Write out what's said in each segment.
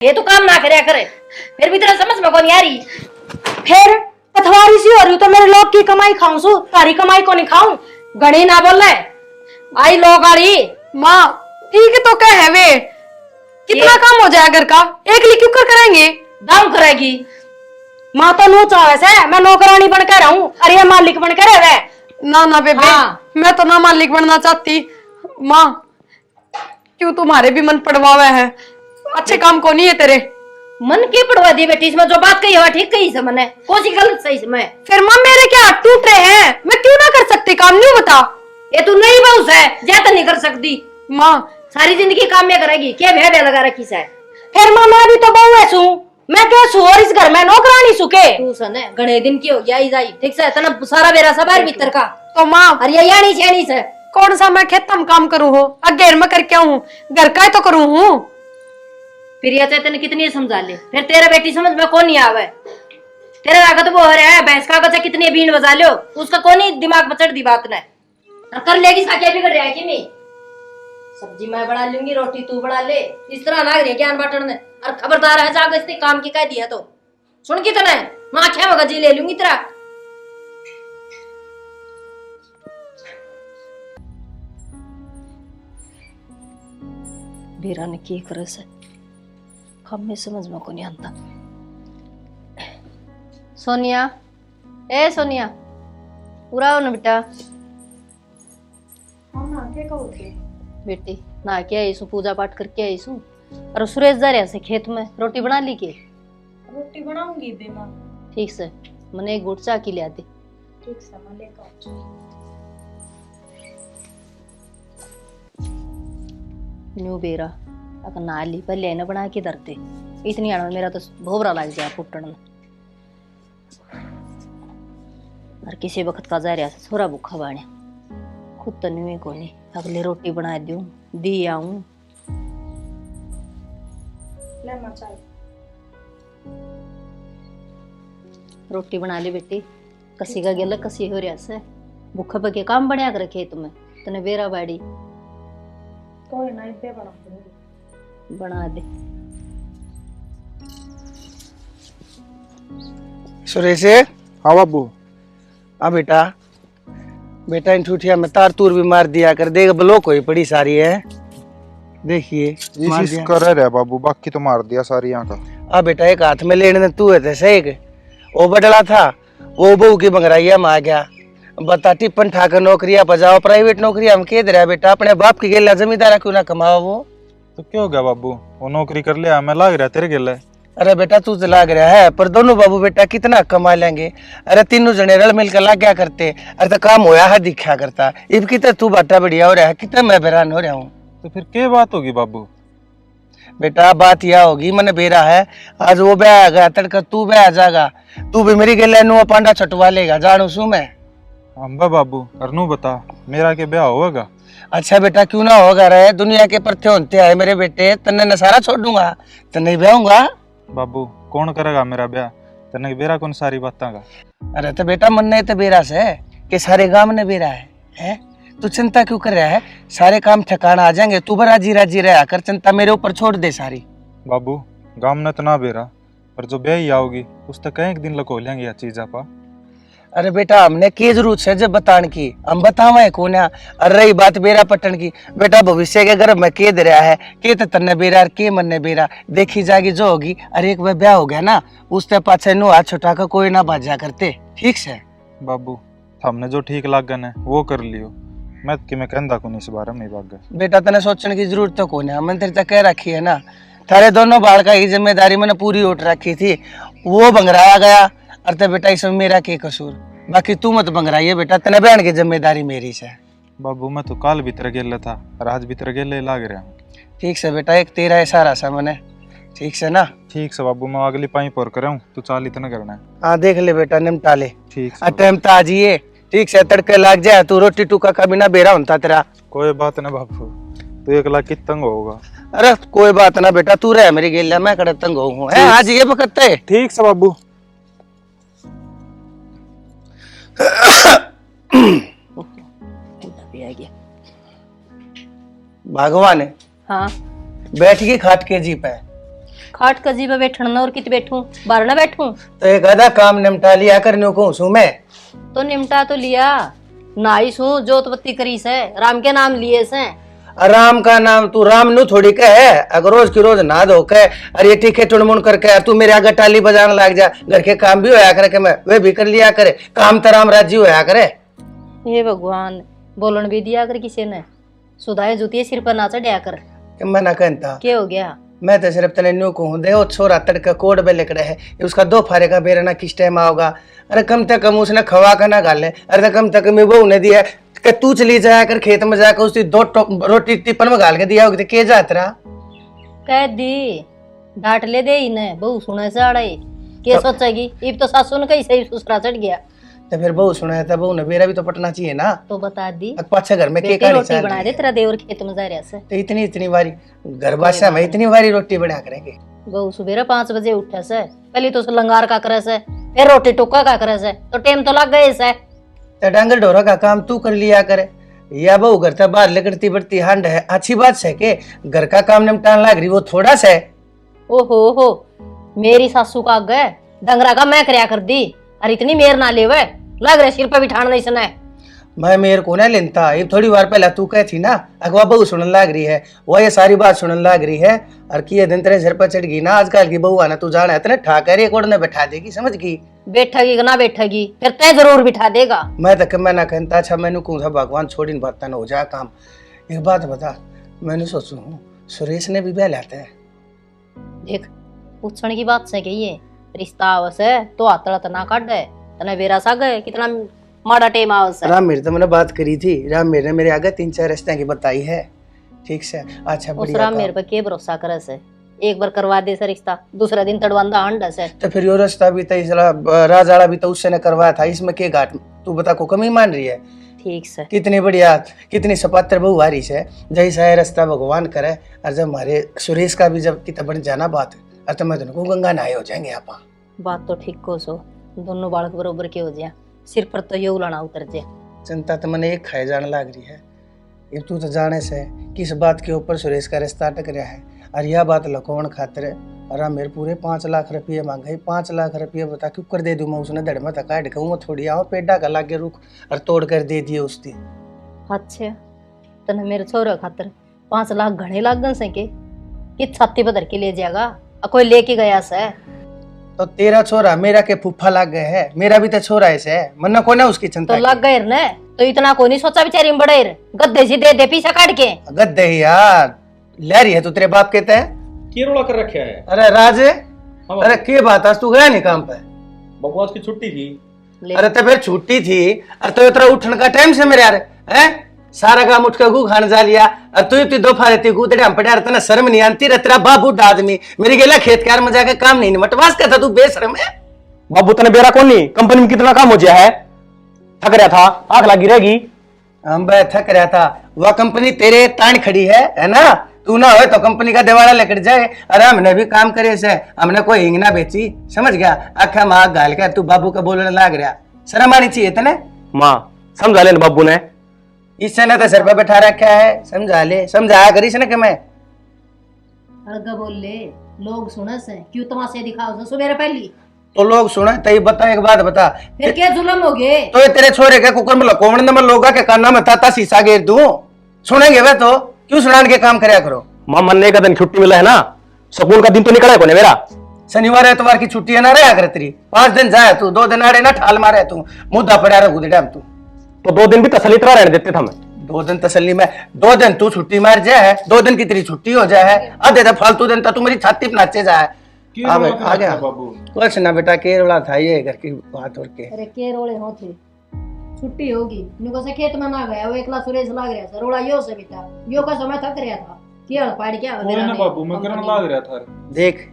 ये तो काम ना करे करे, फिर भी तेरा समझ में कौन आ रही। फिर पथवारी सी हो रही तो मेरे लोग की कमाई खाऊं सु, तारी कमाई को नहीं खाऊं। गणी ना बोल रहे आई लोग आड़ी। माँ ठीक है तो क्या है वे, कितना काम हो जाए घर का, एक लिख क्यों कर करेंगे। दाम करेगी माँ तो नो चाहे से मैं नौकरानी बन कर रहूं, अरे ये मालिक बन कर रहे। ना ना बेबे, हाँ। मैं तो ना मालिक बनना चाहती। माँ क्यों तुम्हारे भी मन पड़वावे है, अच्छे काम को नहीं है तेरे। मन के पड़वा दी बेटी, इसमें जो बात कही है ठीक कही से मैंने, कौन सी गलत सही से मैं। फिर माँ मेरे क्या हाथ टूट रहे हैं, मैं क्यों ना कर सकती काम, नहीं बता। ये तू नहीं बहु है, ज्यादा नहीं कर सकती। माँ सारी जिंदगी काम में करेगी, क्या भय लगा रखी से। फिर माँ मैं भी तो बहू है सू, मैं क्या सू और इस घर में नौकरानी सुके। तू सने घणे दिन की हो गया आई जाई, ठीक से तना सारा बेरा सबार भीतर का। तो माँ अरे ये यानी छेनी से कौन सा मैं खेत में काम करूँ हो, अगेर में करके हूँ, घर का ही तो करूँ हूँ। फिर ये तेने कितनी समझा ले, फिर तेरा बेटी समझ में कौन नहीं आवे। तेरे लागत वो है भैंस का बच्चा कितनी बीन बजा लो, उसका कौन ही दिमाग में चढ़ दी बात ने। कर लेगी साकिया बिगड़ रहा है कि नहीं। सब्जी मैं बना लूंगी, रोटी तू बना ले, इस तरह ना रही ज्ञान बांटन ने। और खबरदार है जाग इसने काम की कह दिया तो सुन की तने ना आख्या मगजी ले लूंगी तेरा। बेरा ने की करे से हम में समझ में को नहीं आता। सोनिया, ए सोनिया पूरा हो ना बेटा। बेटी ना क्या आई सु, पूजा पाठ करके आई सु। और सुरेश जा रहा से खेत में, रोटी बना ली के। रोटी बनाऊंगी बेमा। ठीक से मने एक गुट चाय की ले आती। ठीक से मैं लेकर न्यू बेरा अगर नाली पर लेना बना के धरते, इतनी आड़ मेरा तो भोबरा लग जाए फुटन में। और किसी वक्त का जा रहा से थोड़ा भूखा बाने, खुद तो नहीं को नहीं अगले रोटी बना दूं दी आऊं। ले मां चाय। रोटी बना ली बेटी, कसी का गेला कसी हो रहा से भूखा पके काम बढ़िया कर रखे तुम्हें तने बेरा बाड़ी। कोई ना इतने बना दे। सुरेश। हाँ बाबू। हाँ बेटा, बेटा इन ठूठिया में तार तूर भी मार दिया कर, देख ब्लॉक हुई पड़ी सारी है, देखिए मार दिया। कर रहा है बाबू, बाकी तो मार दिया सारी यहाँ का। हाँ बेटा एक हाथ में लेने तू है सही, वो बदला था वो बहू की बंगराइया में आ गया। बता टिप्पन ठाकर नौकरिया बजाओ, प्राइवेट नौकरिया हम कह दे रहा बेटा, अपने बाप की गेला जमींदारा क्यों ना कमाओ। वो तो क्या हो गया बाबू, वो नौकरी कर लिया, मैं लाग रहा तेरे गेले। अरे बेटा तू तो लाग रहा है, पर दोनों बाबू बेटा कितना कमा लेंगे। अरे तीनों जने रल मिलकर लाग क्या करते, अरे तो काम होया है दिखा करता। इब की तू बाटा बढ़िया हो रहा है, कितना मैं हैरान हो रहा हूँ। तो फिर क्या बात होगी बाबू। बेटा बात यह होगी, मैंने बेरा है आज वो ब्याह आ गया, तड़का तू ब्याह आ जाएगा, तू भी मेरी गेले नुआ पांडा छटवा लेगा, जानू सू मैं। अम्बा बाबू अरनू बता, मेरा के ब्याह होगा। अच्छा बेटा क्यों ना होगा रे, दुनिया के परथे होते हैं मेरे बेटे, तन्ने नसारा छोड़ दूंगा, तन्ने ब्याहूंगा। बाबू कौन करेगा मेरा ब्याह, तन्ने बेरा कौन सारी बातां का। अरे तो बेटा मन नहीं तो बेरा से कि सारे गांव ने बेरा है? तू चिंता क्यों कर रहा है, सारे काम ठिकाना आ जाएंगे, तू बड़ा जीरा जी रहा कर, चिंता मेरे ऊपर छोड़ दे सारी। बाबू गाँव ने तो ना बेरा, पर जो ब्याह ही आओगी उस तक कहीं एक दिन लको लेंगे यह चीज आपा। अरे बेटा हमने की जरूरत है जब बताने की, हम बतावा है कोना। अरे रही बात बेरा पटन की, बेटा भविष्य के गर्भ में के दे रहा है, के तो तन्ने बेरा के मन ने बेरा देखी जाएगी जो होगी। अरे एक बार ब्याह हो गया ना, उससे पाछे नु हाथ छुटा कर कोई ना बाजा करते, ठीक से। बाबू हमने जो ठीक लागन है वो कर लियो, मैं कि मैं कहंदा को नहीं इस बारे में बाग। बेटा तने सोचने की जरूरत तो कोई है, मैंने तेरे तक कह रखी है ना, थारे दोनों बाल का ही जिम्मेदारी मैंने पूरी उठ रखी थी, वो बंगराया गया। अरे बेटा इसमें मेरा क्या कसूर, बाकी तू मत बंगराइए बेटा, तने बहन की जिम्मेदारी मेरी से। बाबू मैं तो काल भीतर गेले था और आज भीतर गेले लाग रहा हूँ। ठीक से बेटा, एक तेरा इशारा सा मैंने, ठीक से ना। ठीक से बाबू, मैं अगली पाई पर कर तू चाल इतना करना है। हाँ देख ले बेटा निमटा ले, ठीक से टाइम तो आ जाइए, ठीक से तड़के लग जाए, तू रोटी टूका का बिना बेरा होता तेरा। कोई बात ना बाबू, तू 1 लाख कितना तंग होगा। अरे कोई बात ना बेटा, तू रह मेरी गेलिया, मैं कड़े तंग हूँ। आज ये पकड़ते है। ठीक से बाबू। भी आ गया भगवान है। हाँ बैठ के खाट के जी पे खाट कजी पे बैठना और कित बैठूं, बाहर ना बैठूं। तो एक आधा काम निपटा लिया करने को हूँ मैं। तो निमटा तो लिया, नाई सू जोत बत्ती करी से, राम के नाम लिए से। राम का नाम तू राम नु थोड़ी का है, अगर रोज की रोज ना धो के अरे ये ठीक है टुनमुन करके तू मेरे आगे टाली बजाने लग जा, घर के काम भी होया करे के मैं वे भी कर लिया करे, काम तो राम राज्य होया करे। हे भगवान, बोलन भी दिया कर किसी ने, सुधाए जुतिए सिर पर ना चढ़िया कर। कि मैं ना कहता क्या हो गया? मैं तो सिर्फ तने न्यू कहूँ दे, वो छोरा तड़का कोड पे लिख रहे है, उसका 2 फारे का बेरना किस टाइम आओगा। अरे कम से कम उसने खवा का ना गाले, अरे तो कम से कम वो ने दिया कि तू चली जाया कर खेत में जाकर उसकी 2 रोटी टिप्पन में गाल के दिया होगी, के जात रहा कह दी डांट ले दे इन्हें, बहु सुने से आड़े के सोचेगी, इब तो सासू ने कहीं सही ससुरा चढ़ गया। तो फिर बहू सुना था, बहू ने बेरा भी तो पटना चाहिए ना। तो बता दी पाछे घर में के बेटी रोटी बना दे, तेरा देवर खेत में जा रहा से। तो इतनी बारी घर बासा में इतनी बारी रोटी बना करेंगे। बहु सुबेरा 5 बजे उठे से, पहले तो लंगार का करे से, फिर रोटी टुक्का का करे से, तो टाइम तो लग गए से। तो डांगर ढोरा का काम तू कर लिया करे, या बहू घर से बाहर लगड़ती बढ़ती हंड है, अच्छी बात है के घर का काम निपटाने लग रही, वो थोड़ा सा है। ओहो हो, मेरी सासू का आगे डंगरा का मैं करया कर दी, और इतनी मेर ना लेवे, लग रहा सिर पे बिठाना नहीं सने। मैं मेरे को ना लेता, ये थोड़ी बार पहले तू कहती ना अगवा बहू सुनने लग रही है, वो ये सारी बात सुनने लग रही है, और किए दिन तेरे सिर पर चढ़ गई ना आजकल की बहू आना, तू जाना है तेने ठाकर एक ओढ़ने बैठा देगी, समझ गई। बैठेगी कि ना बैठेगी, फिर तय जरूर बिठा देगा। मैं तो मैं ना कहता, अच्छा मैंने कहूँ था भगवान छोड़ी बात ना हो जाए काम। एक बात बता, मैंने सोचू हूँ सुरेश ने भी ब्याह लाते हैं। देख पूछने की बात से कही है, रिश्ता आवस है तो आतड़ा तना काट है, तने बेरा सा गए कितना माड़ा टेम आवस है। राम मेरे तो मैंने बात करी थी, राम मेरे ने मेरे आगे 3-4 रिश्ते की बताई है, ठीक से। अच्छा उस बढ़िया राम काम। मेरे पे के भरोसा करे से, एक बार करवा दे से रिश्ता, दूसरा दिन तड़वांदा हंड से। तो फिर यो रिश्ता भी तो इसला राजाड़ा भी तो उससे ने करवाया था, इसमें के घाट तू बता को कमी मान रही है। ठीक से कितनी बढ़िया कितनी सपात्र बहु हारी से, जैसा है रास्ता भगवान करे। और जब हमारे सुरेश का भी जब कितना बन जाना बात, और तो मैं तुमको गंगा नहाए हो जाएंगे आप। बात तो ठीक को सो, दोनों बालक बरोबर के हो जाए, सिर पर तो ये उलाना उतर जाए। चिंता तो मैंने एक खाए जाने लग रही है, ये तू तो जाने से किस बात के ऊपर सुरेश का रिश्ता अटक रहा है, और यह बात लखोण खातिर है। और मेरे पूरे 5 लाख रुपये मांगे, 5 लाख रुपये बता क्यों कर दे दूँ मैं, उसने धड़ में काट के वो थोड़ी आओ पेडा का लागे रुक और तोड़ कर दे दिए उसकी। अच्छा तने मेरे छोरे खातिर 5 लाख घने लाग गन से के कि छाती पर धर के ले जाएगा, कोई लेके गया से। तो तेरा छोरा मेरा के फूफा लग गए है, मेरा भी तो छोरा ऐसे है, मन्ना को ना उसकी चिंता तो लग गए ने, तो इतना को नहीं सोचा बेचारी बड़े गद्दे से दे दे पीछा काट के। गद्दे ही यार ले रही है तू, तेरे बाप कहते हैं की रोड़ा कर रखा है। अरे राजे, अरे के बात आज तू गया नहीं काम पे? बकवास की छुट्टी थी। अरे तो फिर छुट्टी थी, अरे तो इतना उठने का टाइम से मेरे यार है, सारा काम उठ के गु खाने जा लिया, और तू इतनी 2 फारे थी गुदड़े हम पड़े, तना शर्म नहीं आती रे, तेरा बाप बूढ़ा आदमी मेरी गेला खेत कार में जाके काम नहीं निमटवास कहता तू बेशरम है। बाबू तने बेरा कौन नहीं, कंपनी में कितना काम हो गया है, थक रहा था, आंख लगी रहेगी। हम बे थक रहा था, वह कंपनी तेरे तान खड़ी है ना, तू ना हो तो कंपनी का दिवाला लेकर जाए। अरे हमने भी काम करे से, हमने कोई हिंग ना बेची, समझ गया, आखा माँ गाल कर तू बाबू का बोलने लग रहा, शर्म आनी चाहिए तने। माँ समझा ले बाबू ने, इससे ना तो सर पे बैठा रखा है, समझा ले, समझाया करीस ना कि मैं हल्का बोल ले, लोग सुने से क्यों तमाशे दिखाओ से सवेरे पहली। तो लोग सुने तई बता, एक बात बता, फिर क्या जुल्म हो गए? तो ये तेरे छोरे के कुकर में लकोवण नंबर लोगा के काना में ताता शीशा गेर दूं, सुनेंगे वे तो क्यों सुनान के काम करया करो। माँ मरने का दिन छुट्टी मिला है ना, सुकून का दिन तो निकला है कोने मेरा। शनिवार एतवार की छुट्टी है ना रहा कर तेरी, 5 दिन जाए तू, 2 दिन आड़े ना ठाल मारे तू, मुद्दा पड़ा रहा गुदड़ा तू। तो 2 दिन भी तसली तरह रहने देते थे हमें। 2 दिन तसल्ली में, 2 दिन तू छुट्टी मार जाए, 2 दिन की तेरी छुट्टी हो जाए, आधे तो फालतू दिन तू मेरी छाती पे नाचे जाए। आ गया कुछ ना बेटा, केरला था ये घर की बात और के। अरे के रोले हो थे, छुट्टी होगी नुको से खेत में ना गया, वो एकला सुरेश लाग रहा था, रोड़ा यो से बेटा यो का समय थक रहा था, क्या पाड़ क्या मेरा ना बाबू मैं करने लाग रहा था। देख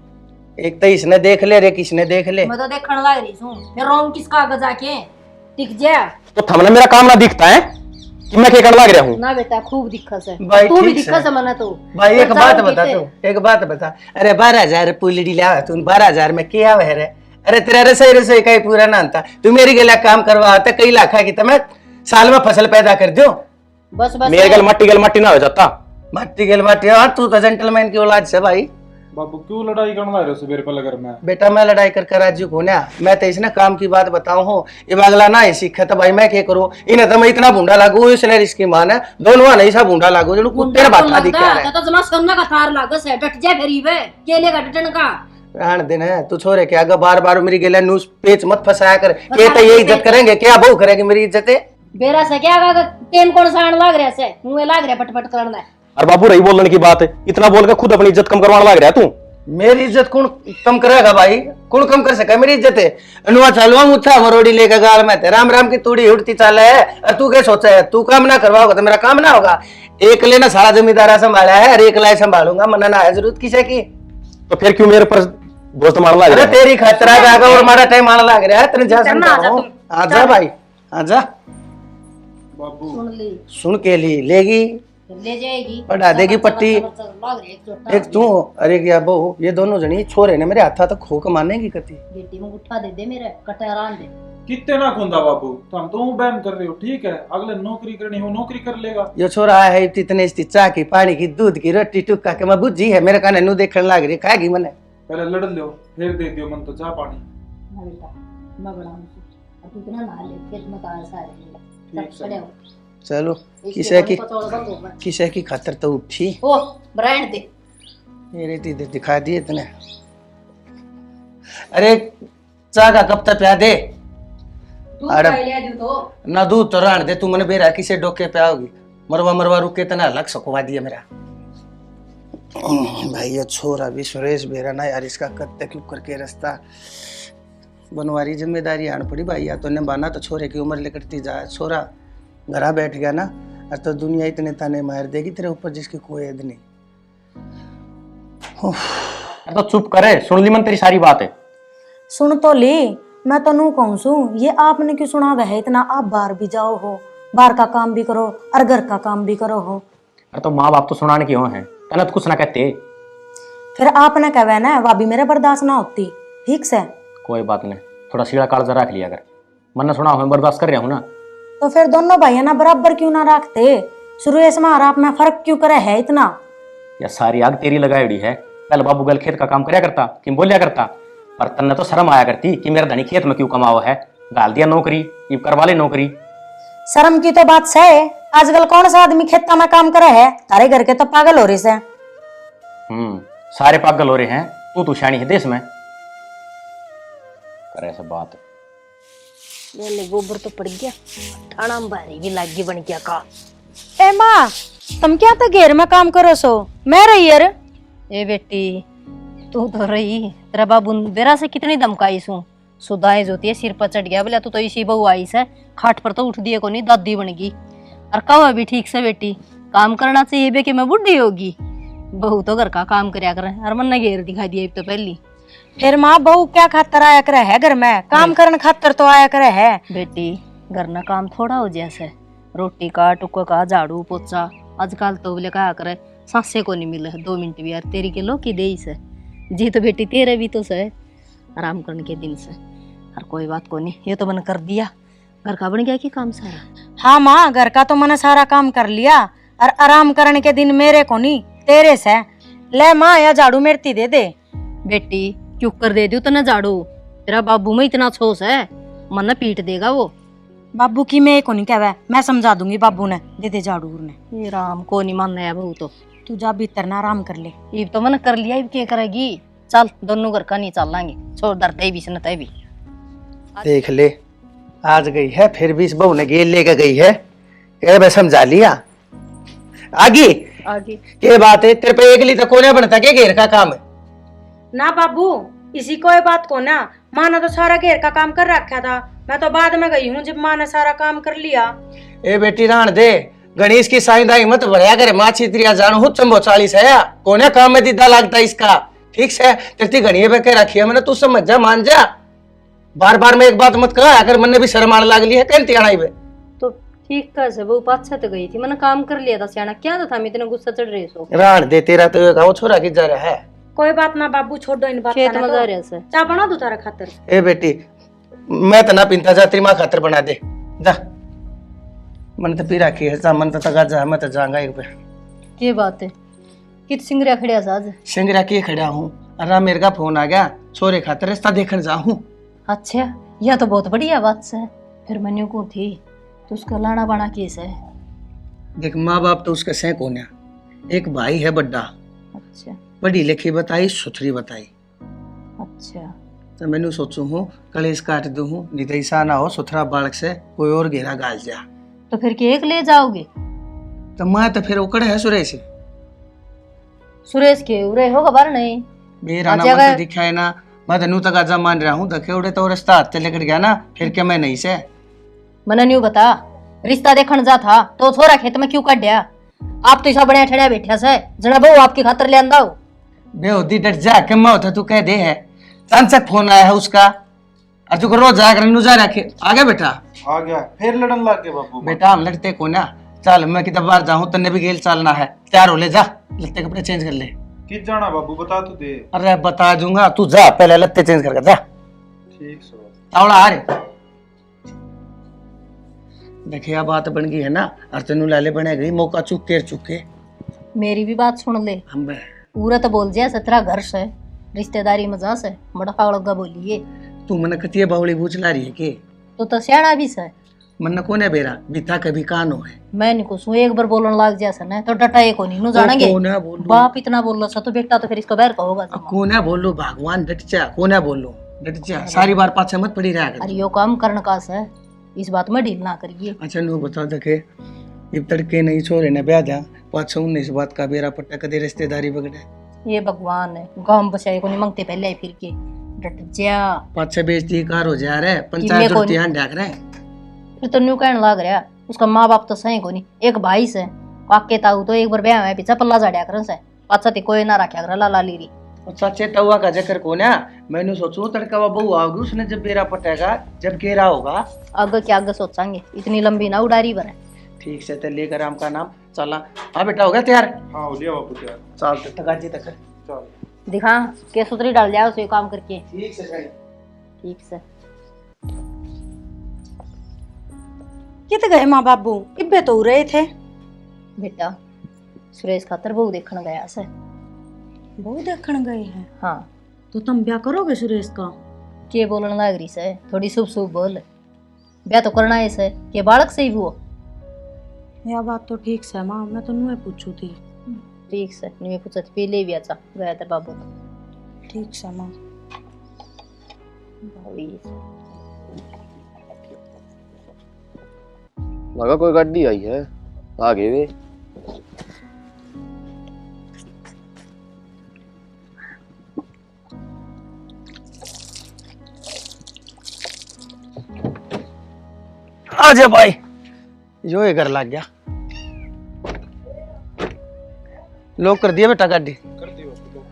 एक तो इसने देख ले रे, किसने देख ले, मैं तो देखने लग रही हूं, फिर रोम किसका आगे जाके टिक जा। तो थमने मेरा काम ना दिखता है कि मैं क्या करने लग रहा हूँ। ना बेटा खूब दिक्कत है, भाई तू भी ठीक दिक्कत से। है मना तो भाई एक बात बता तू, एक बात बता, अरे 12,000 पुलड़ी लिया तू, 12,000 में क्या है रे? अरे तेरा रसोई रसोई का ही पूरा ना था, तू मेरी गला काम करवा आता कई लाखा की, तमें साल में फसल पैदा कर दो। बस बस मेरे गल मट्टी ना हो जाता। मट्टी गेल माटी, हाँ तू तो जेंटलमैन की औलाद से भाई, बाबू क्यों लड़ाई करने लग रहे हो सवेरे पहले घर में? बेटा मैं लड़ाई कर राजी हूँ ना, मैं तो इसने काम की बात बताऊं हो, ये अगला ना ही सीखे तो भाई मैं क्या करूँ, इन्हें तो मैं इतना भूडा लागू, इसने इसकी मान है दोनों नहीं सा भूडा लागू जो कुत्ते ने बात दी क्या है तो जना सोना का थार लागस है, डट जा फिर वे केले का डटन का रहने देना है तू छोरे क्या अगर बार बार मेरी गेला न्यूज पेच मत फंसाया कर, ये तो ये इज्जत करेंगे क्या बहू करेगी मेरी इज्जत है बेरा से क्या का टेम कौन साण लाग रहा से मुंह लाग रहा पटपट करना है। और बाबू रही बोलने की बात है, इतना बोल के खुद अपनी इज्जत कम करवाने लग रहा है तू। मेरी इज्जत कौन कम करेगा भाई, कौन कम कर सका मेरी इज्जत है। अनुआ चालवा मुच्छा मरोड़ी लेकर गाल में थे, राम राम की तूड़ी उड़ती चाल है, और तू क्या सोचा है तू काम ना करवाओगा तो मेरा काम ना होगा। एक लेना सारा जमींदारा संभाला है और एक लाए संभालूंगा, मना ना है जरूरत किसे की। तो फिर क्यों मेरे पर दोस्त मारने लग अरे रहा है? तेरी खतरा जाएगा और हमारा टाइम आने लग रहा है, तेरे जा समझाओ। आजा भाई आजा, बाबू सुन ली सुन के ली लेगी ले जाएगी पढ़ा देगी पट्टी। लाग रहा एक छोटा एक तू अरे क्या बहू, ये दोनों जनी छोरे ने मेरे हाथा तक खो के मानेगी कती। बेटी में उठा दे मेरे कटरान दे कितने ना खुंदा बाबू, तुम तो बैन कर रहे हो, ठीक है अगले नौकरी करनी हो नौकरी कर लेगा। ये छोरा है इतने इसकी चाह की पानी की दूध की रोटी टुक्का के मैं बुझी है, मेरे काने नु देखने लग रही खाएगी मने। पहले लड़ लो फिर दे दियो मन तो चाह पानी। ना बेटा मैं बड़ा हूं अब तू इतना ना ले खेत में कार सारे ठीक खड़े है हो चलो इसके पचौड़ बंद होगा किसे की खातर तो उठी ओ ब्रांड दे मेरे दीदी दिखा दिए इतने। अरे चाह का कब तक प्या दे दूध अरे पाई लिया दूध तो ना दूध तो रहने दे, तू मैंने बेरा किसे डोके पे आओगी, मरवा मरवा रुके तना लग सकवा दिया मेरा। भाई ये छोरा भी सुरेश बेरा ना यार, इसका कत्ते क्यों करके रास्ता बनवारी जिम्मेदारी आन पड़ी भाई, या तो निभाना तो छोरे की उम्र लेकरती जाए, छोरा घरा बैठ गया ना और तो दुनिया इतने ताने मार देगी तेरे ऊपर जिसकी कोई ऐद नहीं। तो चुप करे, सुन ली मन तेरी सारी बात है। सुन तो ली, मैं तो नू कहूँ सू ये आपने क्यों सुना वह है इतना, आप बाहर भी जाओ हो, बाहर का काम भी करो और घर का काम भी करो हो। अरे तो माँ बाप तो सुनाने क्यों है, कहना तो कुछ ना कहते। फिर आपने कहवे ना वह भी मेरे बर्दाश्त ना होती, ठीक से। कोई बात नहीं, थोड़ा सीधा कालजा रख लिया अगर मन ने सुना हो, मैं बर्दाश्त कर रहा हूँ ना। तो फिर दोनों भाइयों ना बराबर क्यों ना रखते, शुरू में और आप में फर्क क्यों करे है इतना। या सारी आग तेरी लगाई है, पहले बाबू गल खेत का काम करया करता कि बोलिया करता, पर तन्ने तो शर्म आया करती कि मेरा धनी खेत में क्यों कमाओ है, डाल दिया नौकरी, ये करवा ले नौकरी। शर्म की तो बात सही, आजकल कौन सा आदमी खेता में काम करे है, तारे घर के तो पागल हो रही से। सारे पागल हो रहे हैं, तू शानी है देश में करे सब बात। ले गोबर तो पड़ गया, ठाणा में भारी भी लागी बन गया का। ए माँ तुम क्या तो घेर में काम करो सो, मैं रही यार। ए बेटी तू तो रही, तेरा बाबू बेरा से कितनी धमकाई सू, सुधाए जोती है सिर पर चढ़ गया बोला तू तो इसी बहू आई से, खाट पर तो उठ दिए को नहीं दादी बन गई। और कहो अभी ठीक से बेटी काम करना चाहिए बे कि मैं बुढ़ी होगी, बहू तो घर का काम करया करे, और मन ने घेर दिखा दिया तो पहली। फिर माँ बहू क्या खातर आया करे है घर में, काम करने खातर तो आया करे है। बेटी घर ना काम थोड़ा हो जैसे रोटी का टुक्का का झाड़ू पोछा, आजकल तो बोले कहा करे सांसे को नहीं मिले 2 मिनट भी, यार तेरी के लो की दे से जी तो बेटी तेरे भी तो से आराम करने के दिन से। और कोई बात को नहीं, ये तो मैंने कर दिया, घर का बन गया कि काम सारा। हाँ माँ घर का तो मैंने सारा काम कर लिया, और आराम करने के दिन मेरे को नहीं तेरे से। ले माँ या झाड़ू मेरती दे दे। बेटी क्यों कर दे दू तना झाड़ू, तेरा बाबू में इतना छोस है मन पीट देगा वो। बाबू की मैं को नहीं कहवा, मैं समझा दूंगी बाबू ने, दे दे झाड़ू ने। ये राम को नहीं मानना है बहू तो, तू जा भीतर ना आराम कर ले। ये तो मैंने कर लिया, क्या करेगी, चल दोनों घर का नहीं चल लांगे, छोड़ डरते भी से भी। देख ले आज गई है, फिर भी इस बहू ने गेल लेकर गई है, क्या मैं समझा लिया आगे आगे के बात है, तेरे पे एक ली तो कोने बनता के घेर का काम है ना बाबू इसी कोई बात को ना, माँ ने तो सारा घेर का काम कर रखा था, मैं तो बाद में गई हूँ जब माँ ने सारा काम कर लिया। ए बेटी राण दे, गणेश की साईदाई मत भरया करे, माँ छित्रिया जानू हूँ चंबो 40 है, कोने काम में दीदा लगता इसका, ठीक से तेरी घड़िए पे कह रखी है मैंने, तू समझ जा मान जा, बार बार में एक बात मत कहा, अगर मन भी शर्म आने लगली है कहती आना ही तो ठीक कैसे वो पाछा तो गई थी, मैंने काम कर लिया था सियाना, क्या था इतने गुस्सा चढ़ रहे सो। राण दे तेरा तो गाँव छोरा की जा रहा है। कोई बात ना बाबू छोड़ो इन बात खेत में जा रहे से चाय बना दो तारा खातर। ए बेटी मैं तो ना पीता जा, तेरी माँ खातर बना दे जा, मन तो पी रखी है, मन तो तगा जा, मैं तो जाऊंगा एक पे। ये बात है कित सिंगरिया खड़िया साज। सिंगरा के खड़ा हूँ, अरे मेरे का फोन आ गया, छोरे खातर रिश्ता देखने जाऊँ। अच्छा, यह तो बहुत बढ़िया बात है। फिर मनु को थी तो उसका लाना बाना केस है। देख माँ बाप तो उसका सैक होने, एक भाई है बड्डा, अच्छा पढ़ी लिखी बताई, सुथरी बताई। अच्छा, तो मैंने सोचू हूँ कलेश काट दू हूँ, नहीं तो ऐसा ना हो सुथरा बालक से कोई और घेरा गाल जा। तो फिर केक ले जाओगे? तो मैं तो फिर उकड़ है सुरेश, सुरेश के उरे होगा बार नहीं। मेरा नाम तो दिखा है ना, मैं तो नू तक आजा मान रहा हूँ, धके उड़े तो रास्ता हाथ से लेकर गया ना, फिर क्या मैं नहीं से। मना न्यू बता, रिश्ता देखने जा था तो छोरा खेत में क्यों काट दिया? आप तो ऐसा बढ़िया ठड़िया बैठा से जना बहु आपकी खातर ले आंदा हो। बेहोदी डट जा, क्या मैं होता तू कह दे है। चांचक फोन आया है उसका, और तू रोज जाकर नू जा रखे आ गया बेटा। आ गया, फिर लड़न लग गए बाबू। बेटा हम लड़ते को ना, चल मैं किधर बाहर जाऊँ, तन्ने भी गेल चलना है, तैयार हो ले जा, लत्ते कपड़े चेंज कर ले। कित जाना बाबू, बता तो दे। अरे बता दूंगा, तू जा पहले लत्ते चेंज कर जा। ठीक सो। तावड़ा आ रे। देखिए बात बन गई है ना, और तेनू लाले बने गई, मौका चुके। मेरी भी बात सुन ले। हम पूरा तो बोल दिया 17 घर से रिश्तेदारी मजा से बड़ा पागल बोलिए। तू मन कतिये बावली बूझ ला रही है के? तो सियाना भी से मन कोने बेरा बीता कभी कानो है। मैं नहीं कुछ एक बार बोलने लग जा सने तो डटा एक होनी नु जानेंगे। कोना बोलू, बाप इतना बोल रहा तो बेटा तो फिर इसका बैर का होगा। कोना बोलू, भगवान डट जा, कोना बोलू डट जा, सारी बार पाछे मत पड़ी रहा कर। अरे यो काम करने का है, इस बात में ढील ना करिए। अच्छा नु बता देखे, ये तड़के नहीं छोरे ने ब्याह जा, पाछे 19 बात का बेरा पट्टा कदे रिश्तेदारी बगड़े। ये भगवान है, गांव बचाए को नहीं मांगते पहले फिर के डट जा। पाछे बेइज्जती कार हो जा रे, पंचायत जुड़ती हां डाक रहे। फिर तो न्यू कहने लग रहा, उसका माँ बाप तो सही को नहीं, एक भाई से काके ताऊ तो एक बार ब्याह में पीछा पल्ला जाड़िया कर से पाछा ते कोई ना रखा कर लाला लीरी। सच्चे तवा का जिक्र को ना, मैंने सोचू तड़का बहू आओगी, उसने जब बेरा पटेगा, जब गेरा होगा आगे क्या आगे सोचांगे, इतनी लंबी ना उड़ारी पर है। ठीक से ते लेकर आम का नाम चला। हाँ बेटा हो गया तैयार? हाँ हो लिया बाबू तैयार। चल तगाजी तक चल दिखा के सुतरी डाल जाओ उसे काम करके। ठीक से सही। ठीक से। कित गए माँ बाबू? इब्बे तो रहे थे। बेटा सुरेश खातर बहू देखने गया से। बहु देखने गए हैं? हाँ। तो तुम ब्याह करोगे सुरेश का? के बोलने लग रही से, थोड़ी शुभ शुभ बोल। ब्याह तो करना है से के बालक से ही वो। यह बात तो ठीक से माँ, मैं तो नुए पूछू थी। ठीक से नहीं पूछा थी पहले भी अच्छा गया था बाबू। ठीक से माँ। लगा कोई गाड़ी आई है आगे वे। आजा भाई, जो ये घर लग गया। लॉक कर दिया बेटा गाड़ी? कर दी बाबू।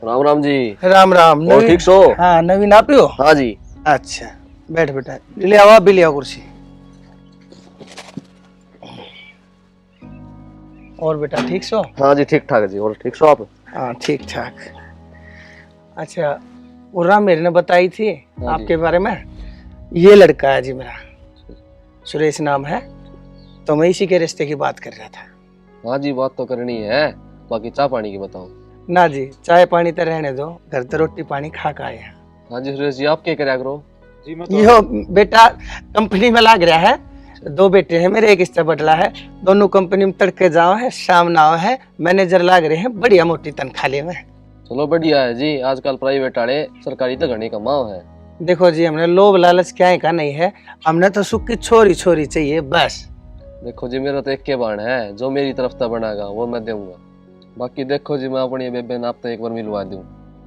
राम राम जी। राम राम। और ठीक सो? हाँ नवीन आप ही हो? हाँ जी। अच्छा बैठ बेटा, ले आओ भी ले आओ कुर्सी। और बेटा ठीक सो? हाँ जी ठीक ठाक जी। और ठीक सो आप? हाँ ठीक ठाक। अच्छा उर्रा मेरे ने बताई थी आपके बारे में, ये लड़का है जी मेरा, सुरेश नाम है, तो मैं इसी के रिश्ते की बात कर रहा था। हाँ जी बात तो करनी है, बाकी चाय पानी की बताओ। ना जी चाय पानी तो रहने दो, घर तो रोटी पानी खा का आया। हाँ जी सुरेश जी आप क्या કર્યા करो? जी मैं तो यो बेटा कंपनी में लग रहा है, 2 बेटे हैं मेरे, एक इससे बटला है, दोनों कंपनी में तड़के जाओ है शाम नाव है, मैनेजर लाग रहे हैं, बढ़िया मोटी तनख्वाह में। चलो बढ़िया है जी, आजकल प्राइवेट वाले सरकारी तो घनी कमाओ है। देखो जी हमने लोभ लालच क्या का नहीं है, हमने तो सुख की छोरी छोरी चाहिए बस। देखो जी मेरा तो एक के बाण है, जो मेरी तरफ से बनाएगा वो मैं दूंगा, बाकी देखो जी मैं अपनी बेबे नाप तो एक बार मिलवा दूं।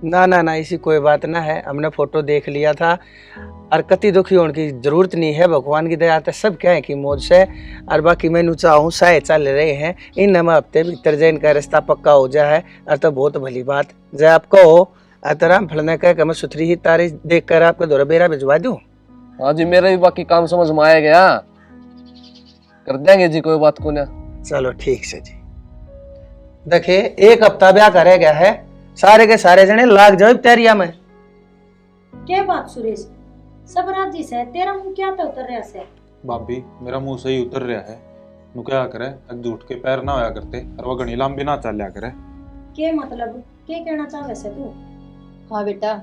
ना ना ना ऐसी कोई बात ना है, हमने फोटो देख लिया था, और कति दुखी होने की जरूरत नहीं है, भगवान की दया सब क्या है कि मौज से। और बाकी मैं चाहूँ साय चल रहे हैं, इन नम हफ्ते भीतर जय इनका रास्ता पक्का हो जाए और तो बहुत भली बात जय आपको हो। अतराम फलने का मैं सुथरी ही तारीख देख कर आपको दोरा बेरा भिजवा दूं। हाँ जी मेरा भी बाकी काम समझ में आया गया, कर देंगे जी कोई बात को ना। चलो ठीक से जी। देखिए 1 हफ्ता ब्याह करे गया है, सारे के सारे जने लाग जाओ तैयारिया में। क्या बात सुरेश? सब राजी से तेरा मुंह क्या तो उतर रहा से। भाभी मेरा मुंह सही उतर रहा है। नु क्या करे, अग झूठ के पैर ना होया करते और वह घनी लंबी ना चलिया करे। के मतलब के कहना चाहे से तू? हाँ बेटा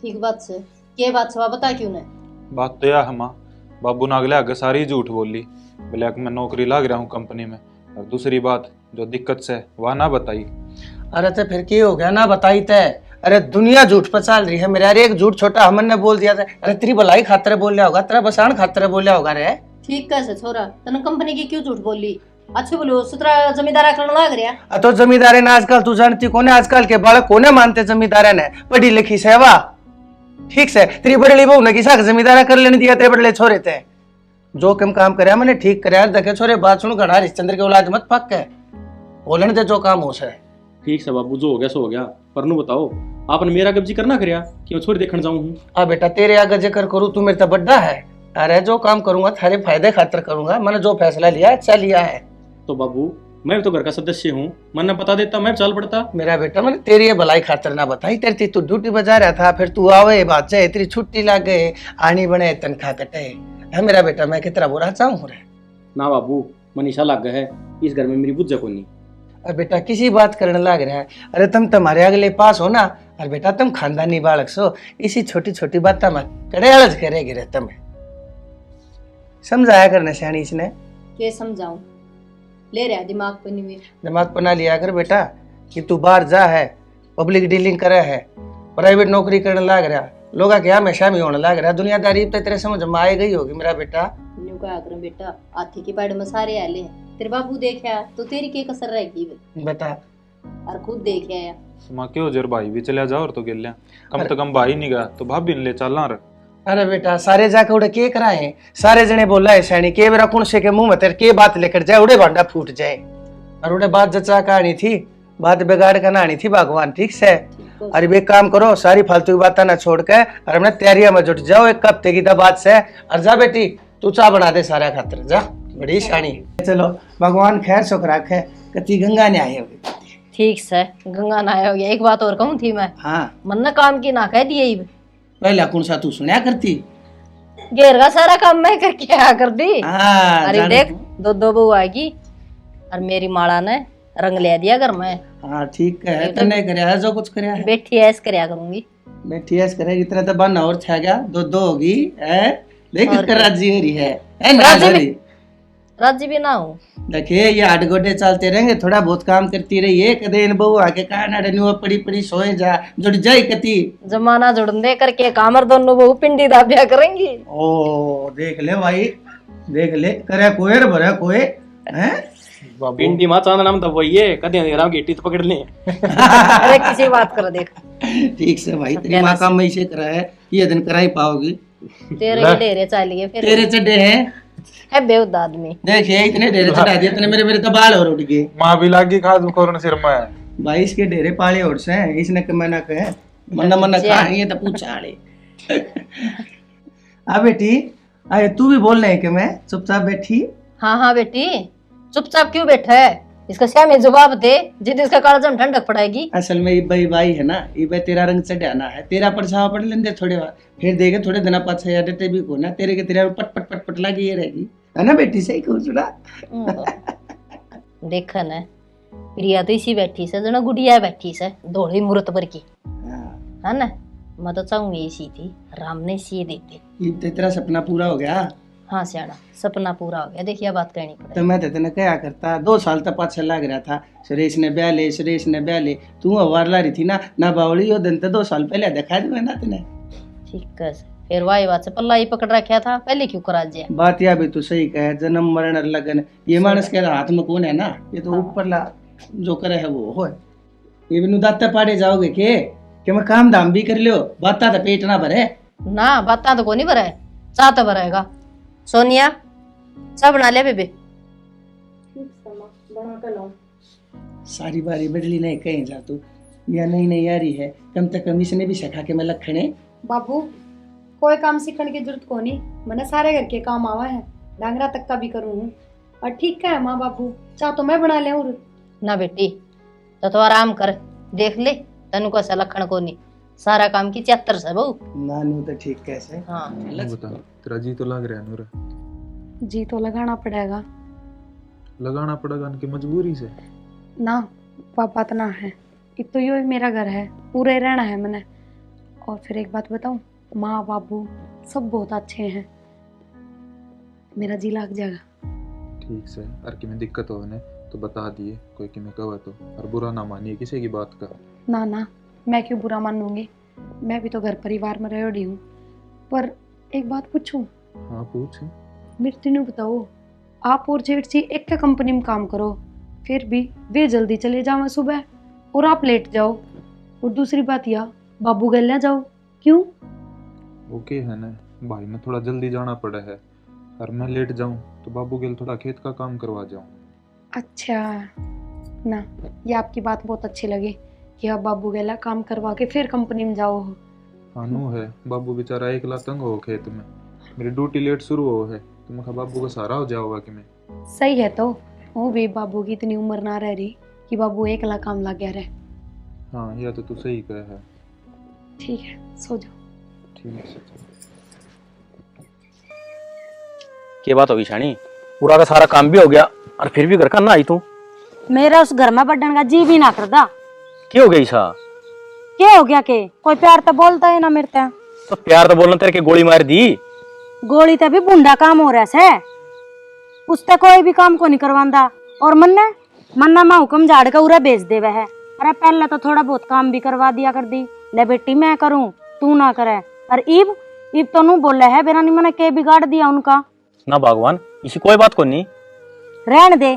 ठीक बात से के बात से बता क्यों ने। बात तो यह है माँ, बाबू ने अगले आगे सारी झूठ बोली, ब्लैक में नौकरी लग रहा हूँ कंपनी में, और दूसरी बात जो दिक्कत से वह ना बताई। अरे तो फिर क्या हो गया ना बताई तय। अरे दुनिया झूठ पर चल रही है मेरे। अरे एक झूठ छोटा हमन ने बोल दिया था। अरे तेरी भलाई खातिर बोल लिया होगा, तेरा बसान खातिर बोल लिया होगा रे। ठीक कैसे छोरा तने कंपनी की क्यों झूठ बोली। अच्छे बोलो सुतरा जमींदारा करने लग रहा। तो जमींदारे ने आजकल तू जानती कोने, आजकल के बालक कोने मानते जमींदारे ने, पढ़ी लिखी सेवा ठीक से। तेरी बड़ली बहू ने किसा जमींदारा कर लेने दिया, तेरे बड़ले छोरे थे जो कम काम करे मैंने ठीक करे। देखे छोरे बात सुन, घना हरिश्चंद्र के औलाद मत पक के बोलने दे जो काम हो से। ठीक से बाबू, जो हो गया सो हो गया। पर नु बताओ आपने मेरा कब्जी करना करया कि मैं छोरी देखने जाऊं हूं? आ बेटा तेरे आगे जिक्र करूं, तू मेरे तो बड्डा है। अरे जो काम करूंगा थारे फायदे खातिर करूंगा, मैंने जो फैसला लिया अच्छा लिया है। तो बाबू मैं तो घर का सदस्य हूँ, मैंने बता देता मैं चल पड़ता। मेरा बेटा मैंने तेरी ये भलाई खातिर ना बताई। तेरी तू ड्यूटी बजा रहा था, फिर तू आवे बात जाए, तेरी छुट्टी लग गए, आनी बने तनख्वाह कटे है। मेरा बेटा मैं कितना बुरा चाहूँ रे। ना बाबू मनीषा लग गया है इस घर में, मेरी बुझ को नहीं। अरे बेटा किसी बात करने लग रहा है। अरे तुम तुम्हारे अगले पास हो ना, अरे बेटा तुम खानदानी बालक सो, इसी छोटी छोटी बात में कड़े अलझ करेगी रे। तुम्हें समझाया करने सियानी इसने। के समझाऊं ले रहा दिमाग पे नहीं मेरे। दिमाग बना लिया कर बेटा कि तू बाहर जा है, पब्लिक डीलिंग करे है, प्राइवेट नौकरी करने लग रहा, लोग क्या हमेशा में होने लग रहा। दुनियादारी तो तेरे समझ में आए गई होगी मेरा बेटा। न्यू कहा करूं बेटा हाथी की पैड़ में सारे आले हैं। तेरे बाबू देखा तो तेरी के कसर रहेगी बता। और खुद देखे आया। माँ क्यों जर भाई भी चला जाओ और तो गिल्ला कम से कम भाई नहीं गया तो भाभी ने ले चलना रे। अरे बेटा सारे जाके उड़े के कराए, सारे जने बोला है सैनी के मेरा कौन से के मुंह में तेरे के बात लेकर जाए, उड़े भांडा फूट जाए। और उड़े बात जचा कहानी थी, बात बिगाड़ का नहानी थी भगवान ठीक से। अरे एक काम करो, सारी फालतू की बातें ना छोड़ के और हमने तैयारियां में जुट जाओ एक हफ्ते की बात से। और जा बेटी तू चाह बना दे सारा खातर, जा बड़ी शानी। चलो भगवान खैर सुख रखे, कति गंगा ने आई होगी। ठीक से गंगा नहाया हो गया। एक बात और कहूँ थी मैं, हाँ मन ने काम की ना कह दिए पहला कौन सा तू सुनया करती। घेर का सारा काम मैं करके आया कर दी। हाँ, अरे देख दो दो बहू आएगी और मेरी माला ने रंग ले दिया घर में। हाँ ठीक है, तने करया है जो कुछ करया है। बैठी ऐस करया करूंगी। बैठी ऐस करेगी इतना तो बना और छा गया, दो दो होगी है। देख कर राजी हो रही है नाराज हो रही। राजी भी ना हूँ। देखिए ये आठ गोडे चलते रहेंगे, थोड़ा बहुत काम करती रहिए। कदे इन बहू आके कहा ना रे पड़ी पड़ी सोए जा, जुड़ जाए कति जमाना जुड़न दे करके कामर दोनों बहू पिंडी दाबिया करेंगी। ओ देख ले भाई, देख ले करे कोई रे भरे कोई हैं। पिंडी मां चांद नाम तो वही है, कदे अंधेरा गेटी तो पकड़ ले। अरे किसी बात कर देख। ठीक से भाई तेरी माँ काम में से करा है, ये दिन करा ही पाओगी। तेरे के डेरे चाहिए फिर तेरे चड्डे हैं है बेउद आदमी। देखिए इतने ढेरे चढ़ा दिए तूने, मेरे मेरे तो बाल और उठ गए। माँ भी लागी खाद कोरन सिर में। भाई इसके ढेरे पाले और से इसने कमाना कहे मन्ना मन्ना खा ये तो पूछा ले। आ बेटी आए तू भी बोल रहे कि मैं चुपचाप बैठी। हाँ हाँ बेटी चुपचाप क्यों बैठा है, इसका सामने जवाब दे जिद इसका कालजम ठंडक पड़ेगी। असल में इबाई बाई है ना, इबाई तेरा रंग चढ़ाना है, तेरा परछावा पड़ लेंगे थोड़े बार, फिर देखे थोड़े दिन पाछा या डटे भी को ना तेरे के तेरा पट पट पट पट लगी ये रहेगी है ना बेटी। सही कहूँ चुड़ा देखा न प्रिया तो इसी बैठी से जना गुड़िया बैठी से धोड़ी मूर्त पर की है ना। मैं तो चाहूंगी इसी थी, राम ने सी देते। तेरा सपना पूरा हो गया। हाँ सियाना सपना पूरा हो गया। देखिए बात कहनी पड़े तो मैं तेने क्या करता, 2 साल तक पाछा लग रहा था सुरेश ने ब्याह ले, सुरेश ने ब्याह ले, तू अवार ला रही थी ना बावली। वो दिन तो 2 साल पहले दिखा दूंगा ना तेने। ठीक है फिर वाही बात से पल्ला ही पकड़ रखा था, पहले क्यों करा दिया। बात या भी तू सही कहे, जन्म मरण और लगन ये मानस के हाथ में कौन है ना, ये तो ऊपर ला जो करे है वो हो। ये भी दाता पाड़े जाओगे के मैं काम धाम भी कर लियो, बाता तो पेट ना भरे ना। बाता तो को नहीं भरा है, चाह तो भराएगा। सोनिया चाह बना ले बेबे। सारी बारी बदली नहीं कहीं जा तू, या नहीं यारी है, कम से कम इसने भी सिखा के मैं लखने। बाबू कोई काम सीखने की जरूरत को नहीं, मैंने सारे घर के काम आवा है, डांगरा तक का भी करूँ। और ठीक है माँ बाबू चाह तो मैं बना ले। ना बेटी तो आराम कर, देख ले तेन को ऐसा लखन को नहीं, सारा काम की 74 से बहू। नानू तो ठीक कैसे? हाँ बता, तेरा जी तो लग रहा है नूर। जी तो लगाना पड़ेगा लगाना पड़ेगा उनकी मजबूरी से। ना, पापा तो ना है, एक तो यो मेरा घर है, पूरे रहना है मैंने। और फिर एक बात बताऊं, माँ बाबू सब बहुत अच्छे हैं, मेरा जी लग जाएगा। ठीक से, और कि में दिक्कत हो ने तो बता दिए, कोई कि में कहा तो, और बुरा ना मानिए किसी की बात का। ना ना, मैं क्यों बुरा मानूंगी, मैं भी तो घर परिवार में रह रही हूँ। पर एक बात पूछूं? हाँ पूछ। मेरे तीनों बताओ, आप और जेठ जी एक का कंपनी में काम करो, फिर भी वे जल्दी चले जाओ सुबह और आप लेट जाओ। और दूसरी बात यह, बाबू गल जाओ, क्यों? ओके है ना, भाई ने थोड़ा जल्दी जाना पड़ा है, और मैं लेट जाऊं तो बाबू के लिए थोड़ा खेत का काम करवा जाऊं। अच्छा ना, ये आपकी बात बहुत अच्छी लगी कि आप बाबू गेला काम करवा के फिर कंपनी में जाओ हो। हाँ नू है, बाबू बेचारा एकला तंग हो खेत में, मेरी ड्यूटी लेट शुरू हो है, तो मैं कहा बाबू का सहारा हो जाओगा कि मैं। सही है, तो वो भी बाबू की इतनी उम्र ना रह रही कि बाबू एकला काम लग गया रहे। हाँ यह तो तू सही कह है। ठीक है, सो जाओ। ठीक है चल। क्या बात होगी शानी, पूरा का सारा काम भी हो गया और फिर भी घर का ना आई तू? मेरा उस घर में बढ़ने का जी भी ना करदा। क्या हो गया ईसा? क्या हो गया के? कोई प्यार तो बोलता है ना मेरे ते। तो प्यार तो बोलना, तेरे के गोली मार दी। गोली तो भी बुंडा काम हो रहा से, उससे कोई भी काम को नहीं करवांदा। और मन्ना माँ हुक्म झाड़ के उरा भेज देवे है। अरे पहले तो थोड़ा बहुत काम भी करवा दिया कर दी, ले बेटी मैं करूं तू ना करे। और इब तो नू बोले है बेरा नहीं मैंने के बिगाड़ दिया उनका। ना भगवान, इसी कोई बात को नहीं। रहन दे,